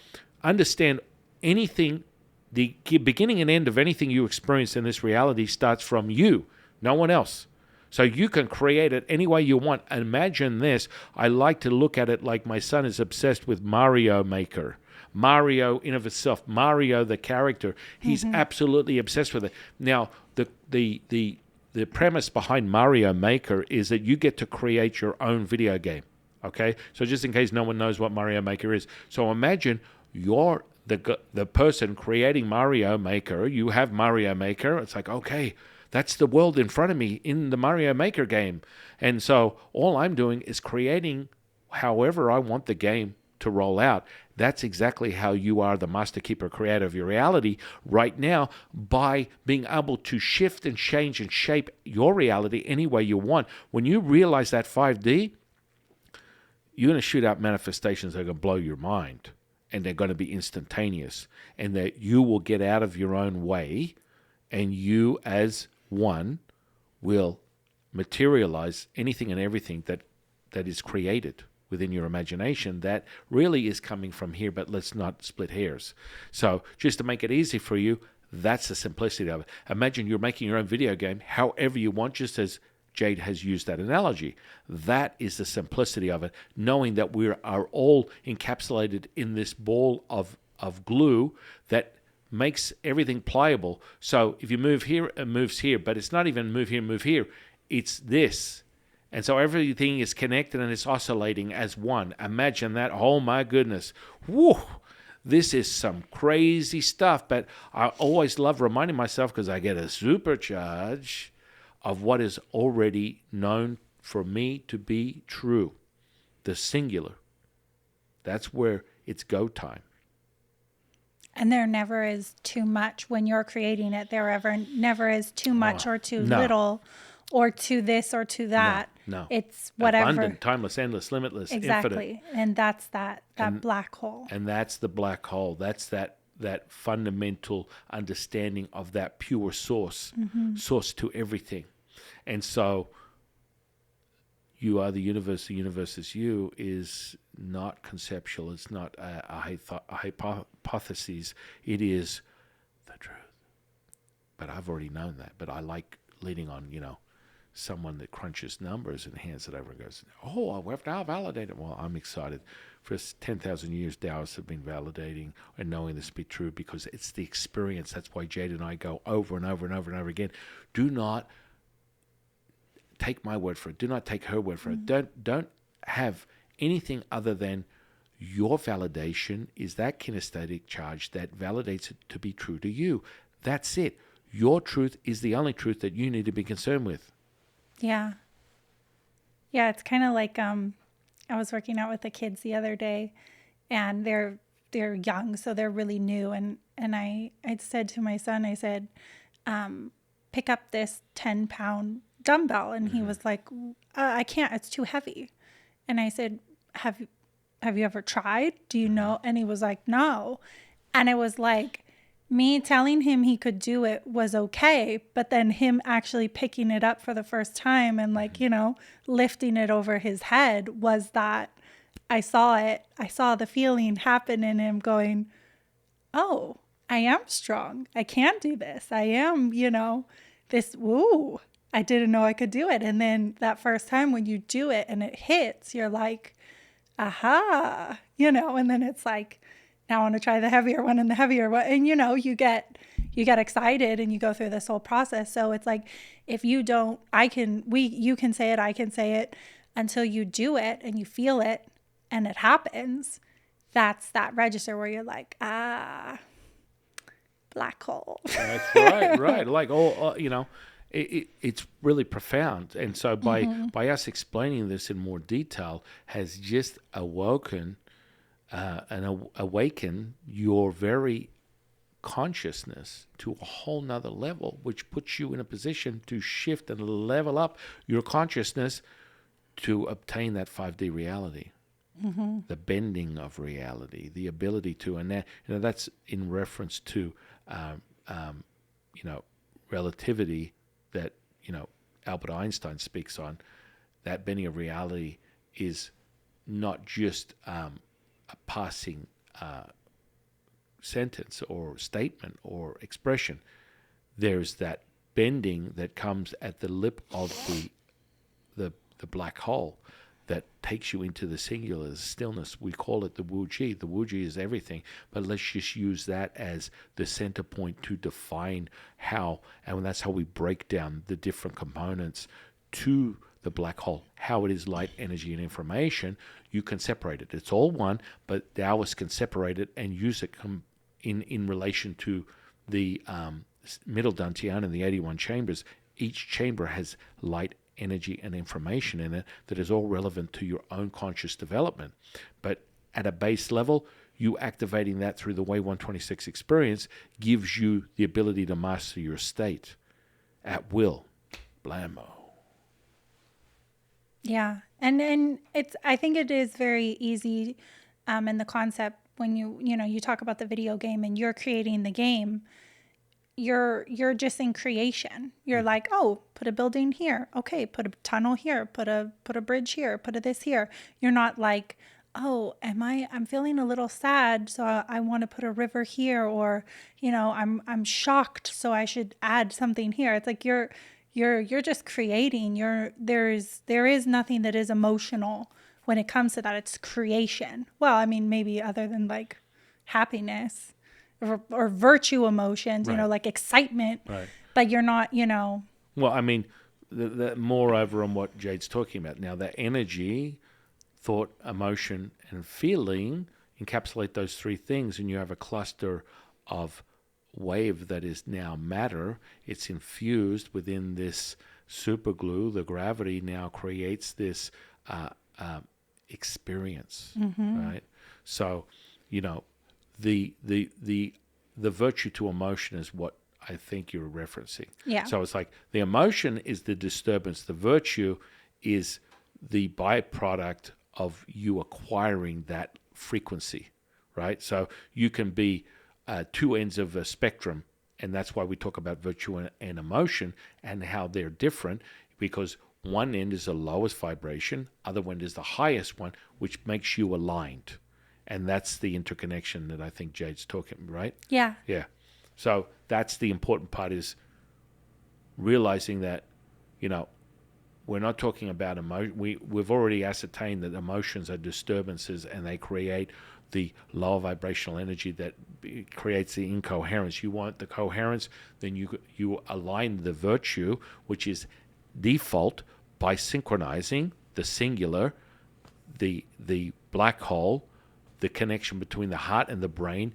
Speaker 1: understand, anything, the beginning and end of anything you experience in this reality starts from you, no one else. So you can create it any way you want. Imagine this. I like to look at it like my son is obsessed with Mario Maker. Mario in of itself, Mario the character, he's absolutely obsessed with it. Now, the premise behind Mario Maker is that you get to create your own video game. Okay? So just in case no one knows what Mario Maker is. So imagine you're the person creating Mario Maker. You have Mario Maker. It's like, okay, that's the world in front of me in the Mario Maker game. And so all I'm doing is creating however I want the game to roll out. That's exactly how you are the master keeper creator of your reality right now, by being able to shift and change and shape your reality any way you want. When you realize that 5D, you're going to shoot out manifestations that are going to blow your mind, and they're going to be instantaneous, and that you will get out of your own way, and you as one will materialize anything and everything that is created within your imagination that really is coming from here, but let's not split hairs. So just to make it easy for you, that's the simplicity of it. Imagine you're making your own video game however you want, just as Jade has used that analogy. That is the simplicity of it, knowing that we are all encapsulated in this ball of glue that makes everything pliable. So if you move here, it moves here, but it's not even move here. It's this. And so everything is connected and it's oscillating as one. Imagine that. Oh my goodness. Woo! This is some crazy stuff, but I always love reminding myself, because I get a supercharge of what is already known for me to be true. The singular. That's where it's go time.
Speaker 2: And there never is too much when you're creating it. There never is too much or too little, or to this or to that.
Speaker 1: No.
Speaker 2: It's whatever.
Speaker 1: Abundant, timeless, endless, limitless,
Speaker 2: exactly.
Speaker 1: infinite.
Speaker 2: And that's that black hole.
Speaker 1: And that's the black hole. That's that fundamental understanding of that pure source, source to everything. And so you are the universe is you is not conceptual. It's not a hypothesis. It is the truth. But I've already known that. But I like leaning on, someone that crunches numbers and hands it over and goes, oh, we've now validated. Well, I'm excited. For 10,000 years, Taoists have been validating and knowing this to be true, because it's the experience. That's why Jade and I go over and over and over and over again. Do not take my word for it. Do not take her word for it. Don't have anything other than your validation is that kinesthetic charge that validates it to be true to you. That's it. Your truth is the only truth that you need to be concerned with.
Speaker 2: Yeah. Yeah, it's kind of like I was working out with the kids the other day, and they're young, so they're really new, and I said to my son, I said, pick up this 10-pound dumbbell, and he was like, I can't, it's too heavy. And I said, have you ever tried? Do you know? And he was like, no. And it was like, me telling him he could do it was okay, but then him actually picking it up for the first time and lifting it over his head was that I saw it. I saw the feeling happen in him going, oh, I am strong. I can do this. I am, this, woo, I didn't know I could do it. And then that first time when you do it and it hits, you're like, aha, and then it's like, now I want to try the heavier one and the heavier one. And, you get excited and you go through this whole process. So it's like, if you don't, you can say it, I can say it, until you do it and you feel it and it happens. That's that register where you're like, black hole.
Speaker 1: That's right. Like, it's really profound. And so by us explaining this in more detail has just awaken your very consciousness to a whole nother level, which puts you in a position to shift and level up your consciousness to obtain that 5D reality, the bending of reality, the ability to, and that's in reference to, relativity that, Albert Einstein speaks on. That bending of reality is not just a passing sentence or statement or expression, there's that bending that comes at the lip of the black hole that takes you into the singular stillness. We call it the Wu-Ji. The Wu-Ji is everything, but let's just use that as the center point to define how, and that's how we break down the different components to the black hole, how it is light, energy, and information. You can separate it. It's all one, but Taoists can separate it and use it in relation to the middle dantian and the 81 chambers. Each chamber has light, energy, and information in it that is all relevant to your own conscious development. But at a base level, you activating that through the Way 126 experience gives you the ability to master your state at will. Blammo.
Speaker 2: Yeah. And it's, I think it is very easy in the concept when you talk about the video game and you're creating the game. You're just in creation. You're like, oh, put a building here. Okay, put a tunnel here. Put a bridge here. Put a this here. You're not like, oh, I'm feeling a little sad, so I want to put a river here, or I'm shocked, so I should add something here. It's like you're just creating. There is nothing that is emotional when it comes to that. It's creation. Well, I mean, maybe other than like happiness. Or virtue emotions,
Speaker 1: Right.
Speaker 2: Like excitement,
Speaker 1: Right.
Speaker 2: but you're not,
Speaker 1: Well, I mean, the moreover on what Jade's talking about now, the energy, thought, emotion, and feeling encapsulate those three things, and you have a cluster of wave that is now matter. It's infused within this super glue. The gravity now creates this experience, right? So, the virtue to emotion is what I think you're referencing.
Speaker 2: Yeah.
Speaker 1: So it's like the emotion is the disturbance. The virtue is the byproduct of you acquiring that frequency, right? So you can be two ends of a spectrum, and that's why we talk about virtue and emotion and how they're different, because one end is the lowest vibration, other end is the highest one, which makes you aligned. And that's the interconnection that I think Jade's talking, right?
Speaker 2: Yeah.
Speaker 1: Yeah. So that's the important part, is realizing that, we're not talking about emotion. We've already ascertained that emotions are disturbances, and they create the lower vibrational energy that creates the incoherence. You want the coherence, then you align the virtue, which is default, by synchronizing the singular, the black hole, the connection between the heart and the brain,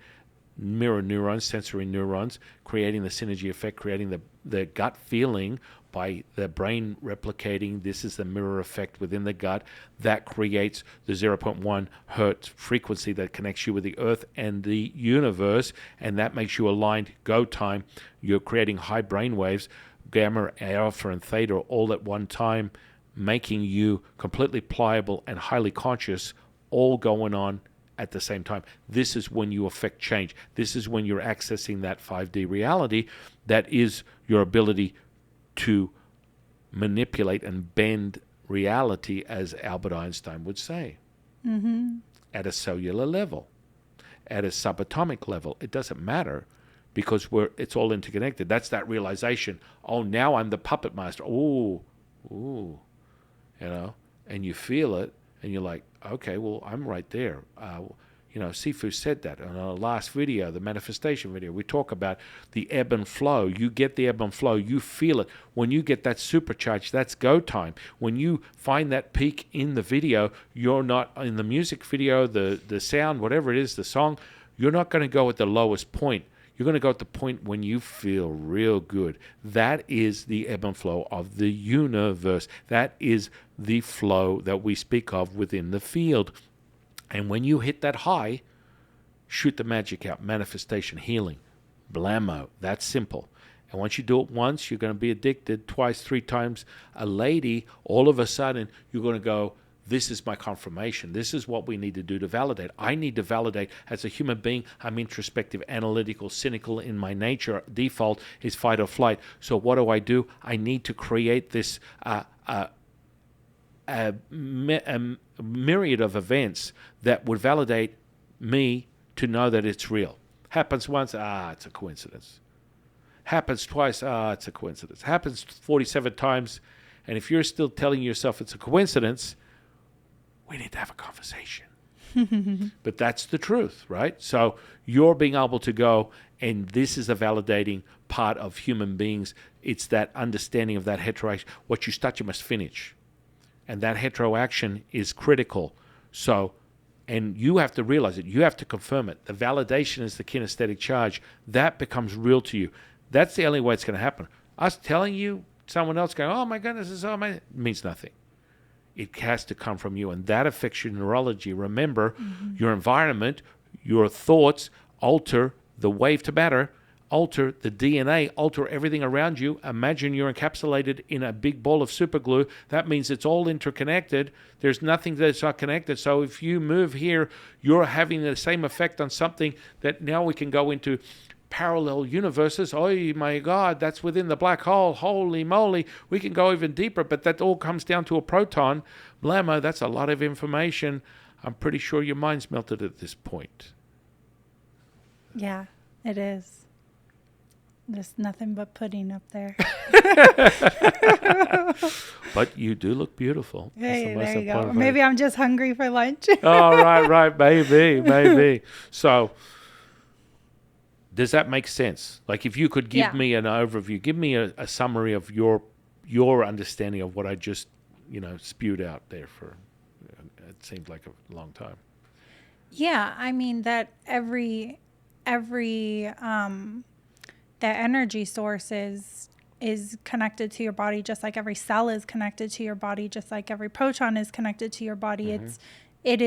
Speaker 1: mirror neurons, sensory neurons, creating the synergy effect, creating the gut feeling by the brain replicating. This is the mirror effect within the gut that creates the 0.1 hertz frequency that connects you with the earth and the universe, and that makes you aligned. Go time. You're creating high brain waves, gamma, alpha, and theta, all at one time, making you completely pliable and highly conscious, all going on at the same time. This is when you affect change. This is when you're accessing that 5D reality that is your ability to manipulate and bend reality, as Albert Einstein would say, at a cellular level, at a subatomic level. It doesn't matter, because it's all interconnected. That's that realization. Oh, now I'm the puppet master. Ooh, and you feel it, and you're like, okay, well, I'm right there. Sifu said that in our last video, the manifestation video. We talk about the ebb and flow. You get the ebb and flow. You feel it. When you get that supercharge, that's go time. When you find that peak in the video, you're not in the music video, the sound, whatever it is, the song, you're not going to go at the lowest point. You're going to go at the point when you feel real good. That is the ebb and flow of the universe. That is the flow that we speak of within the field. And when you hit that high, shoot the magic out. Manifestation, healing, blammo. That's simple. And once you do it once, you're going to be addicted. Twice, 3 times a lady, all of a sudden, you're going to go, this is my confirmation. This is what we need to do to validate. I need to validate. As a human being, I'm introspective, analytical, cynical in my nature. Default is fight or flight. So what do? I need to create this myriad of events that would validate me to know that it's real. Happens once, it's a coincidence. Happens twice, it's a coincidence. Happens 47 times, and if you're still telling yourself it's a coincidence, we need to have a conversation. But that's the truth, right? So you're being able to go, and this is a validating part of human beings. It's that understanding of that heteroaction. What you start, you must finish. And that heteroaction is critical. So, and you have to realize it. You have to confirm it. The validation is the kinesthetic charge. That becomes real to you. That's the only way it's going to happen. Us telling you, someone else going, oh my goodness, this is all my, means nothing. It has to come from you, and that affects your neurology. Remember, your environment, your thoughts alter the wave to matter, alter the DNA, alter everything around you. Imagine you're encapsulated in a big ball of super glue. That means it's all interconnected. There's nothing that's not connected. So if you move here, you're having the same effect on something that now we can go into parallel universes. Oh my God, that's within the black hole. Holy moly. We can go even deeper, but that all comes down to a proton. Blammo, that's a lot of information. I'm pretty sure your mind's melted at this point.
Speaker 2: Yeah, it is. There's nothing but pudding up there.
Speaker 1: But you do look beautiful.
Speaker 2: Hey, there you go. Maybe I'm just hungry for lunch.
Speaker 1: Oh, right. Maybe. So, does that make sense? Like, if you could give me an overview, give me a summary of your understanding of what I just, spewed out there for, it seemed like a long time.
Speaker 2: Yeah, I mean that every that energy source is connected to your body, just like every cell is connected to your body, just like every proton is connected to your body. Mm-hmm. It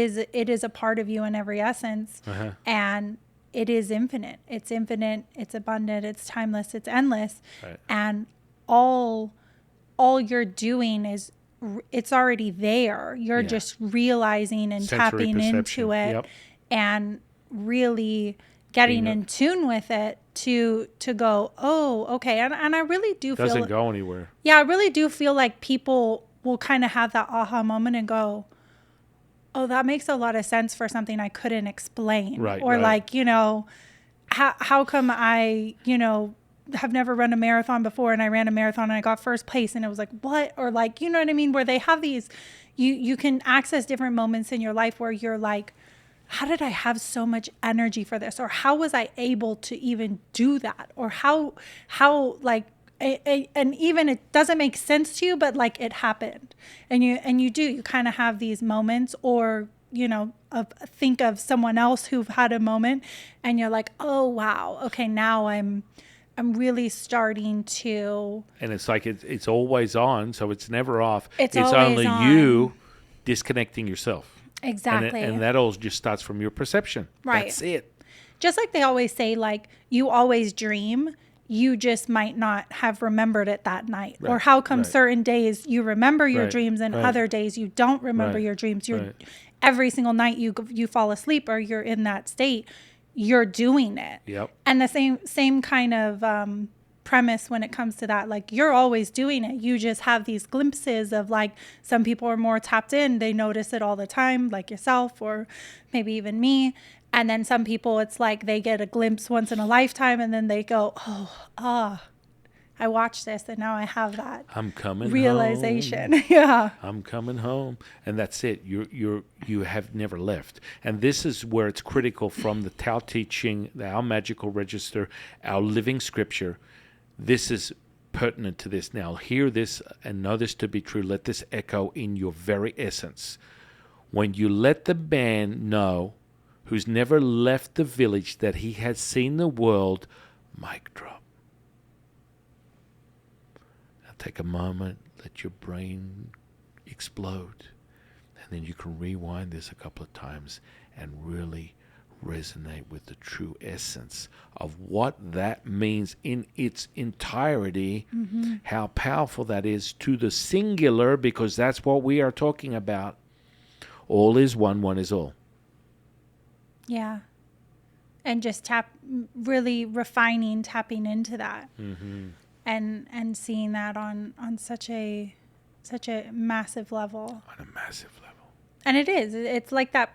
Speaker 2: is a part of you in every essence, and it is infinite. It's infinite. It's abundant. It's timeless. It's endless, right. And all you're doing is it's already there. You're just realizing and
Speaker 1: sensory
Speaker 2: tapping
Speaker 1: perception.
Speaker 2: into it, and really getting in tune with it to go, oh, okay. And I really do feel
Speaker 1: doesn't go anywhere.
Speaker 2: Yeah, I really do feel like people will kind of have that aha moment and go, oh, that makes a lot of sense for something I couldn't explain.
Speaker 1: Right.
Speaker 2: Or like, how come I, have never run a marathon before and I ran a marathon and I got first place and it was like, what? Or like, you know what I mean? Where they have these, you can access different moments in your life where you're like, how did I have so much energy for this? Or how was I able to even do that? Or how like, and even it doesn't make sense to you, but like it happened. And you kind of have these moments, or, think of someone else who've had a moment and you're like, oh, wow. Okay. Now I'm really starting to. And
Speaker 1: it's like, it's always on. So it's never off.
Speaker 2: It's
Speaker 1: only
Speaker 2: on.
Speaker 1: You disconnecting yourself.
Speaker 2: Exactly.
Speaker 1: And that all just starts from your perception.
Speaker 2: Right.
Speaker 1: That's it.
Speaker 2: Just like they always say, like, you always dream, you just might not have remembered it that night. Right. Or how come certain days you remember your dreams and other days you don't remember your dreams. Every single night you fall asleep or you're in that state, you're doing it.
Speaker 1: Yep.
Speaker 2: And the same kind of premise when it comes to that, like, you're always doing it. You just have these glimpses of, like, some people are more tapped in, they notice it all the time, like yourself or maybe even me. And then some people, it's like they get a glimpse once in a lifetime and then they go, I watched this and now I have that realization.
Speaker 1: Home.
Speaker 2: Yeah.
Speaker 1: I'm coming home. And that's it. You have never left. And this is where it's critical from the Tao teaching, our magical register, our living scripture. This is pertinent to this. Now, hear this and know this to be true. Let this echo in your very essence. When you let the man know who's never left the village that he has seen the world, mic drop. Now take a moment, let your brain explode, and then you can rewind this a couple of times and really resonate with the true essence of what that means in its entirety, how powerful that is to the singular, because that's what we are talking about. All is one, one is all.
Speaker 2: Yeah. And just really tapping into that, and seeing that on such a massive level.
Speaker 1: On a massive level.
Speaker 2: And it is. It's like that.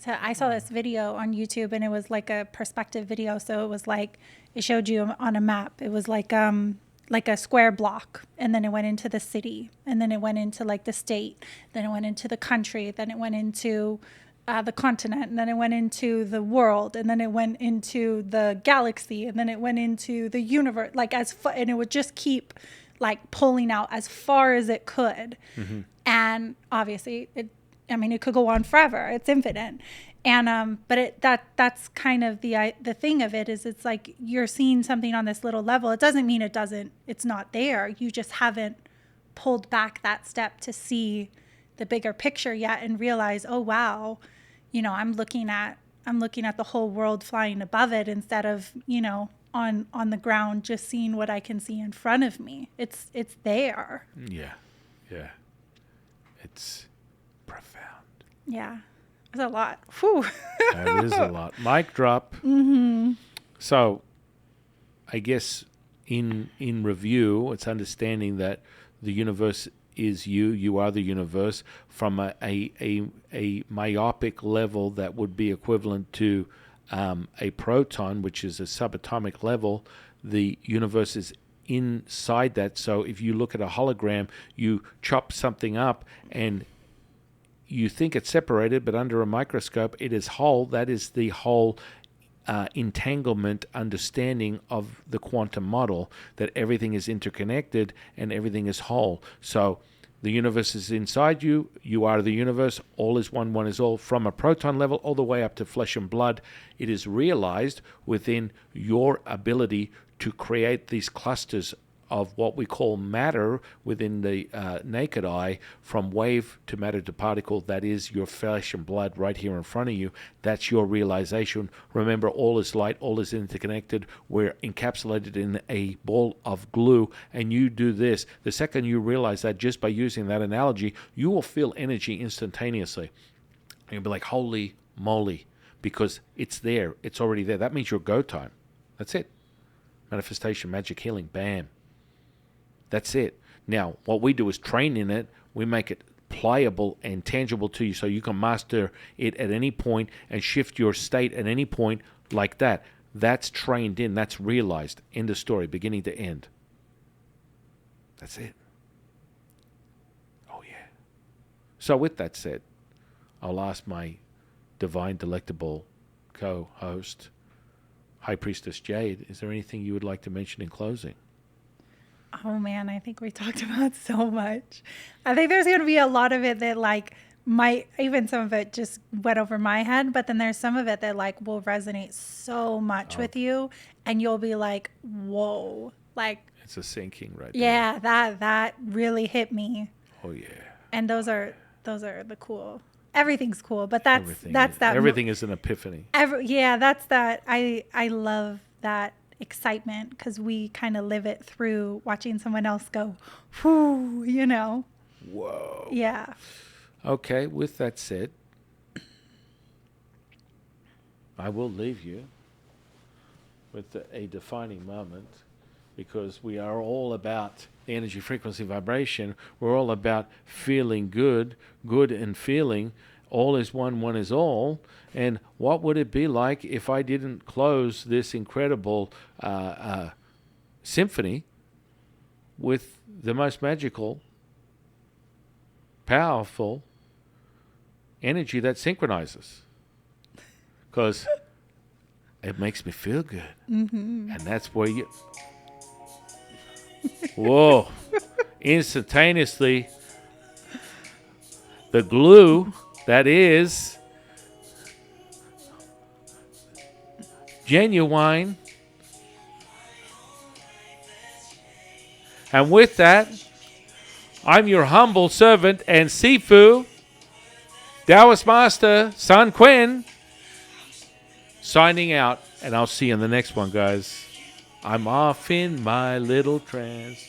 Speaker 2: So I saw this video on YouTube, and it was like a perspective video. So it was like it showed you on a map. It was like a square block, and then it went into the city, and then it went into like the state, then it went into the country, then it went into the continent, and then it went into the world, and then it went into the galaxy, and then it went into the universe. Like and it would just keep like pulling out as far as it could.
Speaker 1: Mm-hmm.
Speaker 2: And obviously it could go on forever. It's infinite. And but that's kind of the thing of it is it's like you're seeing something on this little level. It doesn't mean it's not there. You just haven't pulled back that step to see the bigger picture yet and realize, oh wow, I'm looking at the whole world flying above it instead of, on the ground just seeing what I can see in front of me. It's there.
Speaker 1: Yeah. Yeah. It's profound.
Speaker 2: Yeah. That's a lot. Whew.
Speaker 1: That is a lot. Mic drop.
Speaker 2: Mm-hmm.
Speaker 1: So, I guess in review, it's understanding that the universe is you. You are the universe. From a myopic level that would be equivalent to a proton, which is a subatomic level. The universe is inside that. So if you look at a hologram, you chop something up and you think it's separated, but under a microscope, it is whole. That is the whole entanglement understanding of the quantum model, that everything is interconnected and everything is whole. So the universe is inside you. You are the universe. All is one, one is all. From a proton level all the way up to flesh and blood, it is realized within your ability to create these clusters of what we call matter within the naked eye, from wave to matter to particle. That is your flesh and blood right here in front of you. That's your realization. Remember, all is light, all is interconnected. We're encapsulated in a ball of glue, and you do this. The second you realize that, just by using that analogy, you will feel energy instantaneously. And you'll be like, holy moly, because it's there. It's already there. That means your go time. That's it. Manifestation, magic, healing, bam. That's it. Now, what we do is train in it. We make it pliable and tangible to you so you can master it at any point and shift your state at any point like that. That's trained in. That's realized. End of story, beginning to end. That's it. Oh, yeah. So with that said, I'll ask my divine, delectable co-host, High Priestess Jade, is there anything you would like to mention in closing?
Speaker 2: Oh man, I think we talked about so much. I think there's going to be a lot of it that like might, even some of it just went over my head, but then there's some of it that like will resonate so much with you, and you'll be like, whoa, like
Speaker 1: it's a sinking right
Speaker 2: there. Yeah, that really hit me.
Speaker 1: Oh yeah.
Speaker 2: And those are the cool. Everything's cool, but that's
Speaker 1: everything is an epiphany.
Speaker 2: That's that. I love that excitement because we kind of live it through watching someone else go, whoo,
Speaker 1: Whoa.
Speaker 2: Yeah.
Speaker 1: Okay, with that said, I will leave you with a defining moment, because we are all about the energy, frequency, vibration. We're all about feeling good and feeling. All is one, one is all. And what would it be like if I didn't close this incredible symphony with the most magical, powerful energy that synchronizes? Because it makes me feel good.
Speaker 2: Mm-hmm.
Speaker 1: And that's where you... Whoa. Instantaneously, the glue that is genuine. And with that, I'm your humble servant and Sifu, Taoist Master San Quinn, signing out. And I'll see you in the next one, guys. I'm off in my little trance.